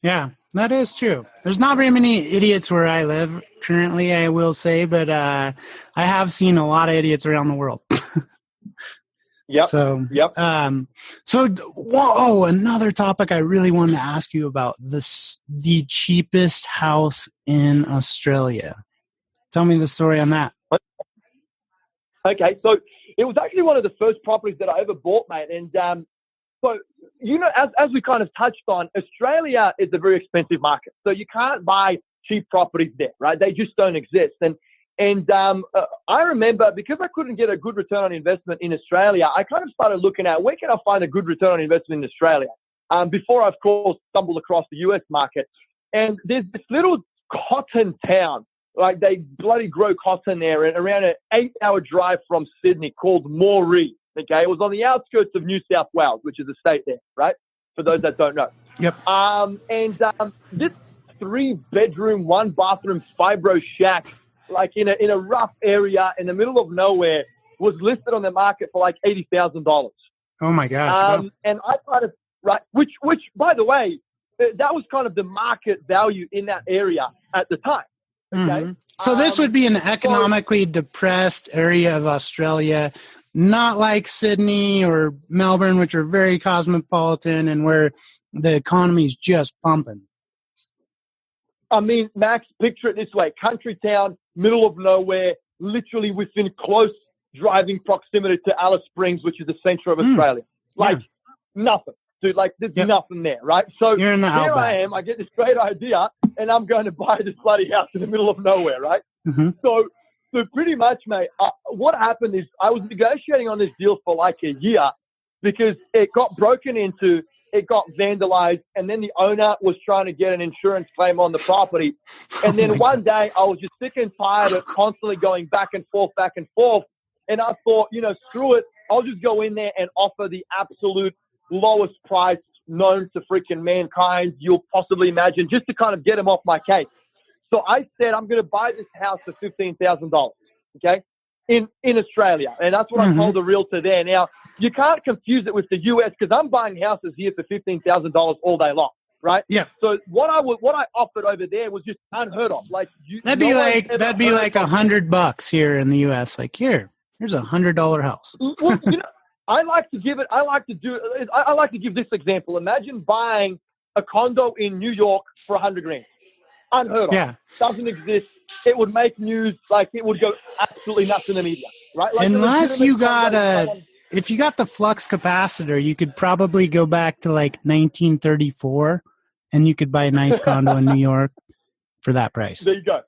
yeah, that is true. There's not very many idiots where I live currently, I will say, but I have seen a lot of idiots around the world. So, another topic I really wanted to ask you about the cheapest house in Australia. Tell me the story on that. Okay, so it was actually one of the first properties that I ever bought, mate. And so, you know, as we kind of touched on, Australia is a very expensive market. So you can't buy cheap properties there, right? They just don't exist. And I remember, because I couldn't get a good return on investment in Australia, I kind of started looking at where can I find a good return on investment in Australia before I, of course, stumbled across the US market. And there's this little cotton town. Like, they bloody grow cotton there, and around an 8-hour drive from Sydney, called Moree. Okay, it was on the outskirts of New South Wales, which is a state there, right? For those that don't know. Yep. This 3-bedroom, 1-bathroom fibro shack, like in a rough area in the middle of nowhere, was listed on the market for like $80,000. Oh my gosh! And I kind of which by the way, that was kind of the market value in that area at the time. Okay. Mm-hmm. So this would be an economically depressed area of Australia, not like Sydney or Melbourne, which are very cosmopolitan and where the economy is just pumping. I mean, Max, picture it this way: country town, middle of nowhere, literally within close driving proximity to Alice Springs, which is the center of Australia. Like nothing. dude. Like, there's nothing there, right? So You're in the here outback. I am. I get this great idea, and I'm going to buy this bloody house in the middle of nowhere, right? Mm-hmm. So pretty much, mate, what happened is I was negotiating on this deal for like a year because it got broken into, it got vandalized, and then the owner was trying to get an insurance claim on the property. And then one day I was just sick and tired of constantly going back and forth. And I thought, screw it. I'll just go in there and offer the absolute lowest price known to freaking mankind you'll possibly imagine, just to kind of get him off my case. So I said, I'm going to buy this house for $15,000, okay, in Australia. And that's what I told the realtor there. Now, you can't confuse it with the US because I'm buying houses here for $15,000 all day long, right? Yeah. So what I offered over there was just unheard of. Like that'd be like $100 here in the US. Like, here's $100 house. Well, I like to give this example. Imagine buying a condo in New York for $100,000. Unheard of. Yeah. Doesn't exist. It would make news. Like, it would go absolutely nuts in the media, right? Like, unless you got if you got the flux capacitor, you could probably go back to like 1934 and you could buy a nice condo in New York for that price. There you go.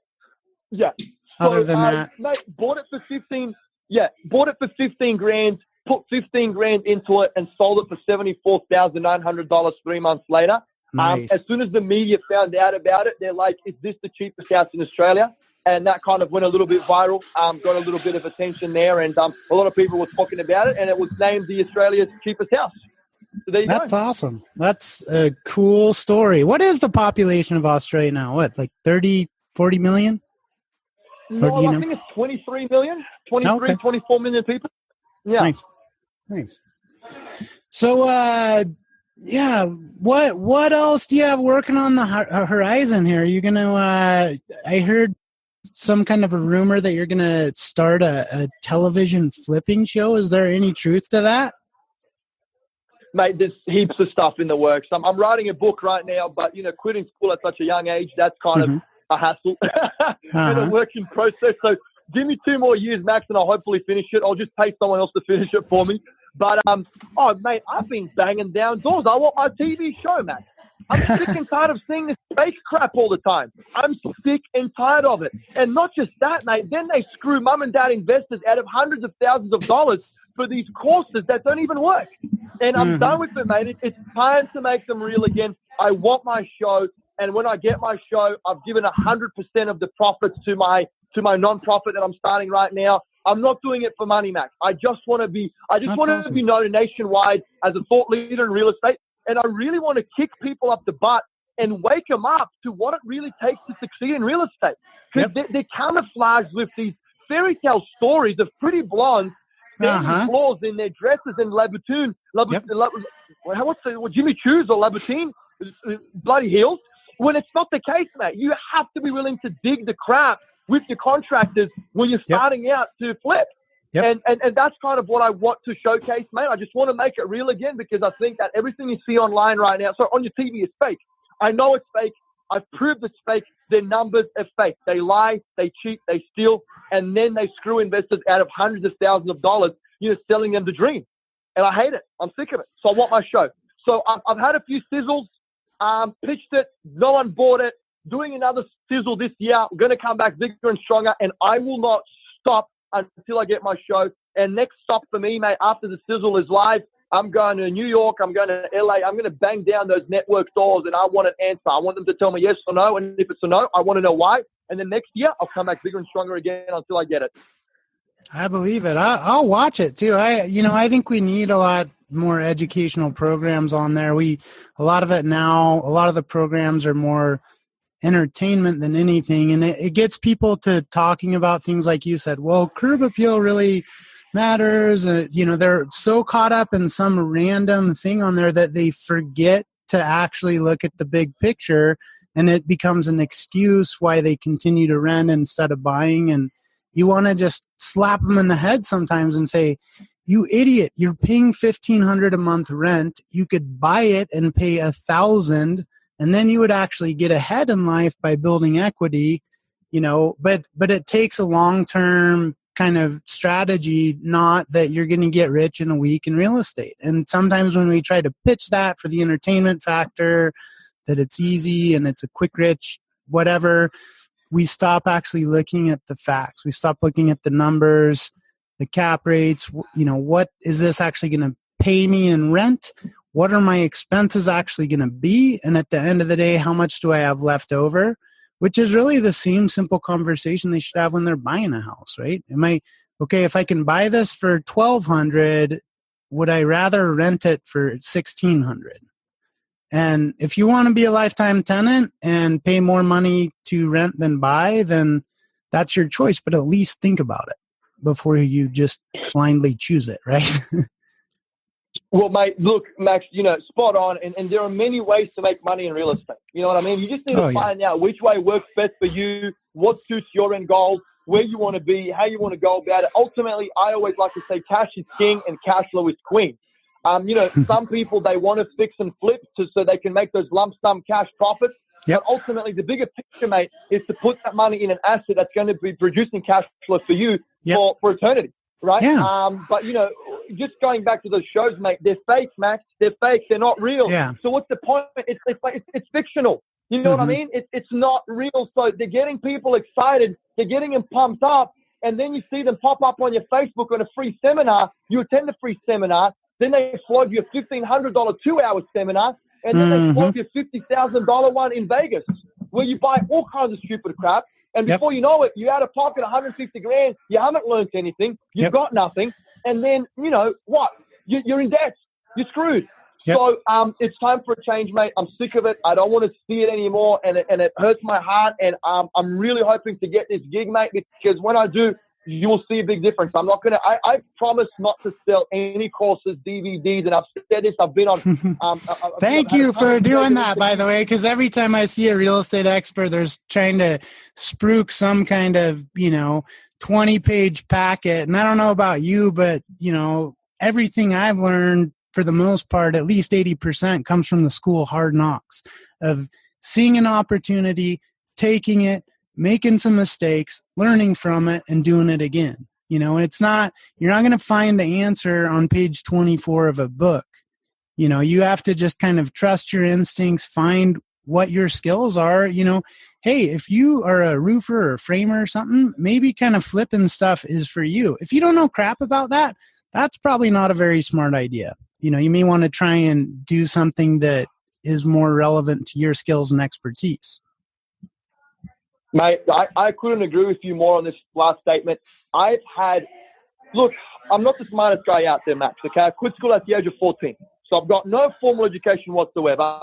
Yeah. Other than that, mate, bought it for $15,000, put $15,000 into it and sold it for $74,900 3 months later. Nice. As soon as the media found out about it, they're like, is this the cheapest house in Australia? And that kind of went a little bit viral, got a little bit of attention there, and a lot of people were talking about it, and it was named the Australia's cheapest house. So there you go. That's awesome. That's a cool story. What is the population of Australia now? What, like 30, 40 million? No, I think it's 23 million, 24 million people. Yeah. Nice. So, what else do you have working on the horizon here? Are you going to, I heard some kind of a rumor that you're going to start a television flipping show. Is there any truth to that? Mate, there's heaps of stuff in the works. I'm writing a book right now, but, quitting school at such a young age, that's kind of a hassle and a working process. So give me 2 more years, Max, and I'll hopefully finish it. I'll just pay someone else to finish it for me. But, mate, I've been banging down doors. I want my TV show, Max. I'm sick and tired of seeing this fake crap all the time. I'm sick and tired of it. And not just that, mate. Then they screw mum and dad investors out of hundreds of thousands of dollars for these courses that don't even work. And I'm done with it, mate. It's time to make them real again. I want my show. And when I get my show, I've given 100% of the profits to my nonprofit that I'm starting right now. I'm not doing it for money, Max. I just want to be known nationwide as a thought leader in real estate. And I really want to kick people up the butt and wake them up to what it really takes to succeed in real estate. Because they're camouflaged with these fairy tale stories of pretty blondes standing floors in their dresses and Louboutin, Jimmy Choo's or Louboutin, bloody heels. When it's not the case, mate. You have to be willing to dig the crap with your contractors when you're starting out to flip. And that's kind of what I want to showcase, mate. I just want to make it real again because I think that everything you see online right now, so on your TV, is fake. I know it's fake. I've proved it's fake. Their numbers are fake. They lie, they cheat, they steal, and then they screw investors out of hundreds of thousands of dollars, selling them the dream. And I hate it. I'm sick of it. So I want my show. So I've had a few sizzles, pitched it. No one bought it. Doing another sizzle this year. I'm going to come back bigger and stronger, and I will not stop until I get my show. And next stop for me, mate, after the sizzle is live, I'm going to New York. I'm going to LA. I'm going to bang down those network doors, and I want an answer. I want them to tell me yes or no, and if it's a no, I want to know why. And then next year, I'll come back bigger and stronger again until I get it. I believe it. I'll watch it too. I think we need a lot more educational programs on there. A lot of the programs are more entertainment than anything, and it gets people to talking about things like you said. Well, curb appeal really matters. They're so caught up in some random thing on there that they forget to actually look at the big picture, and it becomes an excuse why they continue to rent instead of buying. And you want to just slap them in the head sometimes and say, you idiot, you're paying $1,500 a month rent. You could buy it and pay $1,000, and then you would actually get ahead in life by building equity, but it takes a long-term kind of strategy, not that you're going to get rich in a week in real estate. And sometimes when we try to pitch that for the entertainment factor, that it's easy and it's a quick rich, whatever, we stop actually looking at the facts. We stop looking at the numbers, the cap rates, what is this actually going to pay me in rent? What are my expenses actually going to be? And at the end of the day, how much do I have left over? Which is really the same simple conversation they should have when they're buying a house, right? Okay, if I can buy this for $1,200, would I rather rent it for $1,600? And if you want to be a lifetime tenant and pay more money to rent than buy, then that's your choice. But at least think about it before you just blindly choose it, right? Well, mate, look, Max, spot on. And there are many ways to make money in real estate. You know what I mean? You just need to find out which way works best for you, what suits your end goals, where you want to be, how you want to go about it. Ultimately, I always like to say cash is king and cash flow is queen. Some people, they want to fix and flip so they can make those lump sum cash profits. Yep. But ultimately, the bigger picture, mate, is to put that money in an asset that's going to be producing cash flow for you for eternity, right? Yeah. But, just going back to those shows, mate, they're fake, Max. They're fake. They're not real. Yeah. So what's the point? It's fictional. You know what I mean? It's not real. So they're getting people excited. They're getting them pumped up. And then you see them pop up on your Facebook on a free seminar. You attend the free seminar. Then they flog you a $1,500 2-hour seminar. And then they flog you a $50,000 one in Vegas where you buy all kinds of stupid crap. And before you know it, you're out of pocket $150,000. You haven't learned anything. You've got nothing. And then, what? You're in debt. You're screwed. Yep. So it's time for a change, mate. I'm sick of it. I don't want to see it anymore. And it hurts my heart. And I'm really hoping to get this gig, mate, because when I do, you will see a big difference. I'm not going to – I promise not to sell any courses, DVDs, and I've said this. I've been on Thank you for doing that, by the way, because every time I see a real estate expert, there's trying to spruik some kind of, 20-page packet. And I don't know about you, but, everything I've learned, for the most part, at least 80% comes from the school hard knocks of seeing an opportunity, taking it, making some mistakes, learning from it, and doing it again. It's not, you're not going to find the answer on page 24 of a book. You have to just kind of trust your instincts, find what your skills are. Hey, if you are a roofer or a framer or something, maybe kind of flipping stuff is for you. If you don't know crap about that, that's probably not a very smart idea. You may want to try and do something that is more relevant to your skills and expertise. Mate, I couldn't agree with you more on this last statement. Look, I'm not the smartest guy out there, Max, okay? I quit school at the age of 14. So I've got no formal education whatsoever.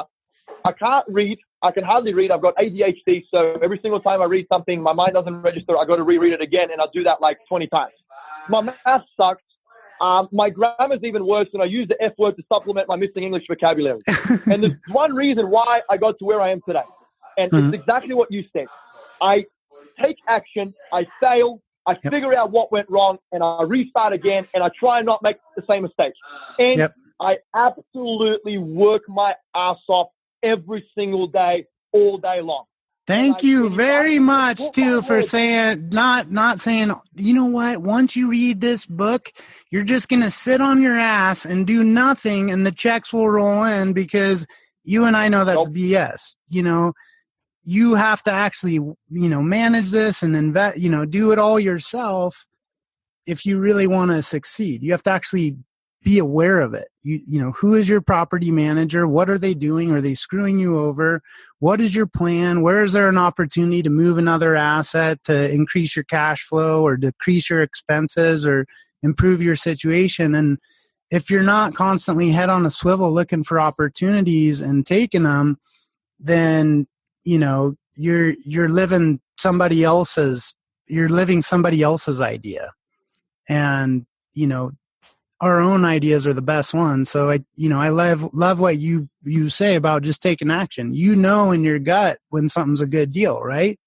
I can't read. I can hardly read. I've got ADHD, so every single time I read something, my mind doesn't register. I got to reread it again, and I do that like 20 times. My math sucks. My grammar's even worse, and I use the F word to supplement my missing English vocabulary. And there's one reason why I got to where I am today, and it's exactly what you said. I take action, I fail, I figure out what went wrong, and I restart again, and I try and not make the same mistakes. And I absolutely work my ass off every single day, all day long. Thank you very much, too, for saying, not saying, you know what, once you read this book, you're just going to sit on your ass and do nothing, and the checks will roll in, because you and I know that's BS. You have to actually, manage this and invest, do it all yourself if you really want to succeed. You have to actually be aware of it. Who is your property manager? What are they doing? Are they screwing you over? What is your plan? Where is there an opportunity to move another asset to increase your cash flow or decrease your expenses or improve your situation? And if you're not constantly head on a swivel looking for opportunities and taking them, then you're living somebody else's idea. And, our own ideas are the best ones. So I love what you say about just taking action. In your gut when something's a good deal, right?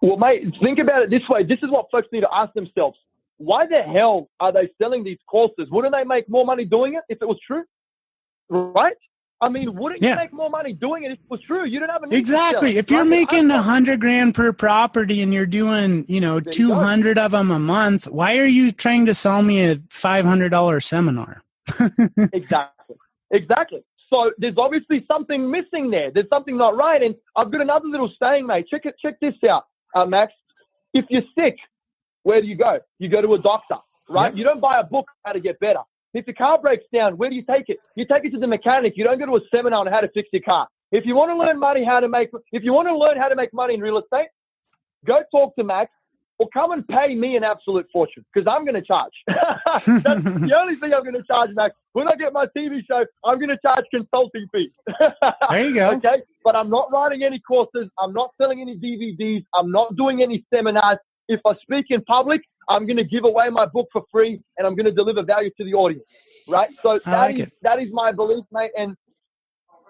Well, mate, think about it this way. This is what folks need to ask themselves. Why the hell are they selling these courses? Wouldn't they make more money doing it if it was true? Right? I mean, wouldn't you make more money doing it if it was true? You don't have an exactly. If you're making $100,000 per property and you're doing, 200 of them a month, why are you trying to sell me a $500 seminar? Exactly. So there's obviously something missing there. There's something not right. And I've got another little saying, mate. Check this out, Max. If you're sick, where do you go? You go to a doctor, right? Yep. You don't buy a book how to get better. If your car breaks down, where do you take it? You take it to the mechanic. You don't go to a seminar on how to fix your car. If you want to learn how to make money in real estate, go talk to Max or come and pay me an absolute fortune because I'm going to charge. That's the only thing I'm going to charge, Max. When I get my TV show, I'm going to charge consulting fees. There you go. Okay, but I'm not writing any courses. I'm not selling any DVDs. I'm not doing any seminars. If I speak in public, I'm going to give away my book for free, and I'm going to deliver value to the audience, right? So that is my belief, mate. And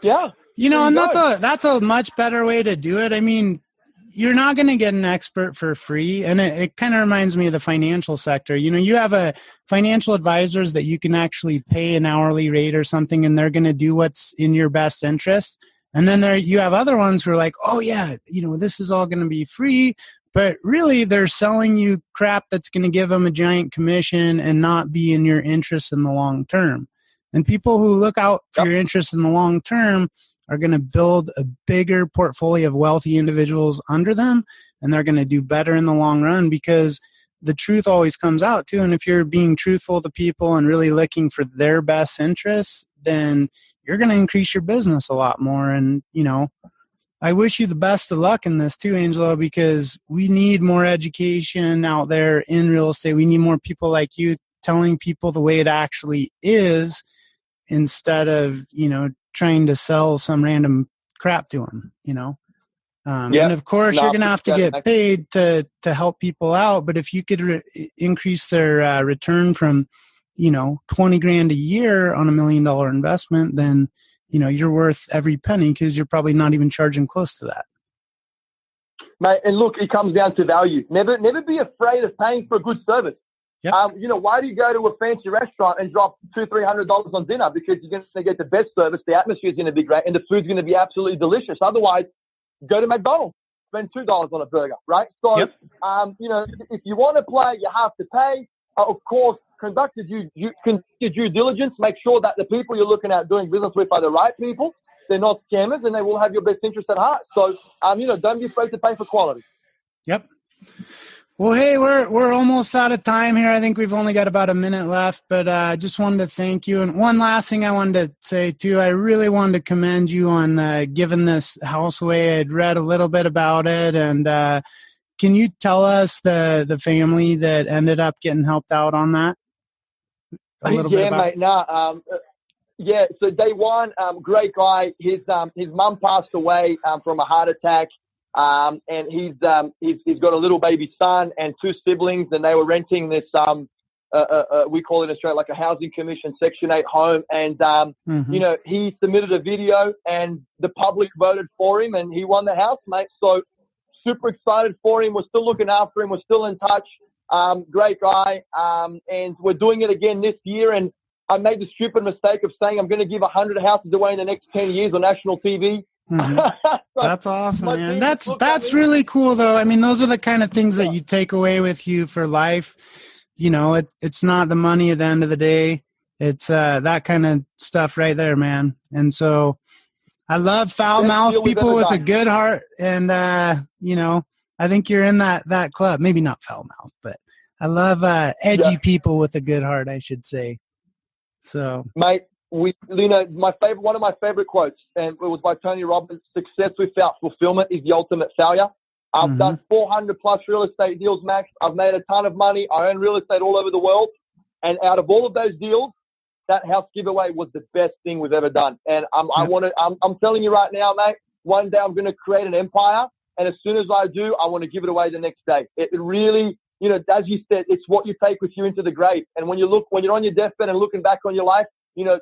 yeah, and that's a much better way to do it. I mean, you're not going to get an expert for free, and it kind of reminds me of the financial sector. You have a financial advisors that you can actually pay an hourly rate or something, and they're going to do what's in your best interest. And then you have other ones who are like, oh yeah, this is all going to be free. But really, they're selling you crap that's going to give them a giant commission and not be in your interest in the long term. And people who look out for your interest in the long term are going to build a bigger portfolio of wealthy individuals under them, and they're going to do better in the long run because the truth always comes out too. And if you're being truthful to people and really looking for their best interests, then you're going to increase your business a lot more. And, I wish you the best of luck in this too, Engelo, because we need more education out there in real estate. We need more people like you telling people the way it actually is instead of, trying to sell some random crap to them, And of course, you're going to have to get paid to help people out. But if you could increase their return from, $20,000 a year on $1 million investment, then you're worth every penny because you're probably not even charging close to that. Mate, and look, it comes down to value. Never be afraid of paying for a good service. Yep. Why do you go to a fancy restaurant and drop $200-300 on dinner? Because you're going to get the best service, the atmosphere is going to be great, and the food's going to be absolutely delicious. Otherwise, go to McDonald's, spend $2 on a burger, right? So, if you want to play, you have to pay. Of course, conduct your due diligence. Make sure that the people you're looking at doing business with are the right people. They're not scammers, and they will have your best interest at heart. So, don't be afraid to pay for quality. Yep. Well, hey, we're almost out of time here. I think we've only got about a minute left, but I just wanted to thank you. And one last thing I wanted to say, too, I really wanted to commend you on giving this house away. I'd read a little bit about it, and can you tell us the family that ended up getting helped out on that? A little bit about mate. So day one, great guy. His mum passed away from a heart attack. And he's got a little baby son and 2 siblings, and they were renting this, we call it in Australia like a housing commission Section 8 home. And, he submitted a video and the public voted for him and he won the house, mate. So super excited for him. We're still looking after him. We're still in touch. Great guy. And we're doing it again this year. And I made the stupid mistake of saying I'm going to give 100 houses away in the next 10 years on national TV. Mm-hmm. That's awesome, man. That's really cool, though. I mean, those are the kind of things that you take away with you for life. It's not the money at the end of the day. It's that kind of stuff right there, man. And so I love foul-mouthed people with a good heart. And, I think you're in that club. Maybe not foul-mouthed, but I love edgy people with a good heart, I should say. So, mate. One of my favorite quotes, and it was by Tony Robbins: "Success without fulfillment is the ultimate failure." I've done 400 plus real estate deals, Max. I've made a ton of money. I own real estate all over the world. And out of all of those deals, that house giveaway was the best thing we've ever done. And I'm telling you right now, mate, one day I'm going to create an empire. And as soon as I do, I want to give it away the next day. It really, as you said, it's what you take with you into the grave. And when you're on your deathbed and looking back on your life,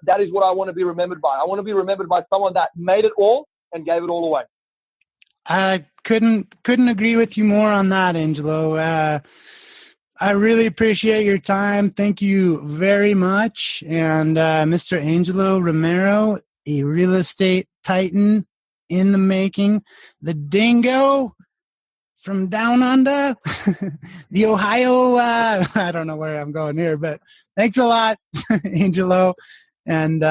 that is what I want to be remembered by. I want to be remembered by someone that made it all and gave it all away. I couldn't agree with you more on that, Engelo. I really appreciate your time. Thank you very much. And Mr. Engelo Rumora, a real estate titan in the making, the Dingo from down under, the Ohio. I don't know where I'm going here, but thanks a lot, Engelo. And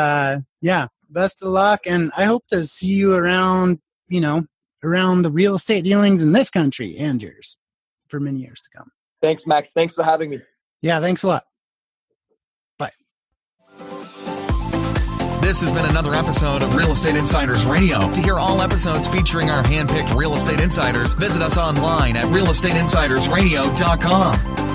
yeah, best of luck. And I hope to see you around, around the real estate dealings in this country and yours for many years to come. Thanks, Max. Thanks for having me. Yeah, thanks a lot. Bye. This has been another episode of Real Estate Insiders Radio. To hear all episodes featuring our handpicked real estate insiders, visit us online at realestateinsidersradio.com.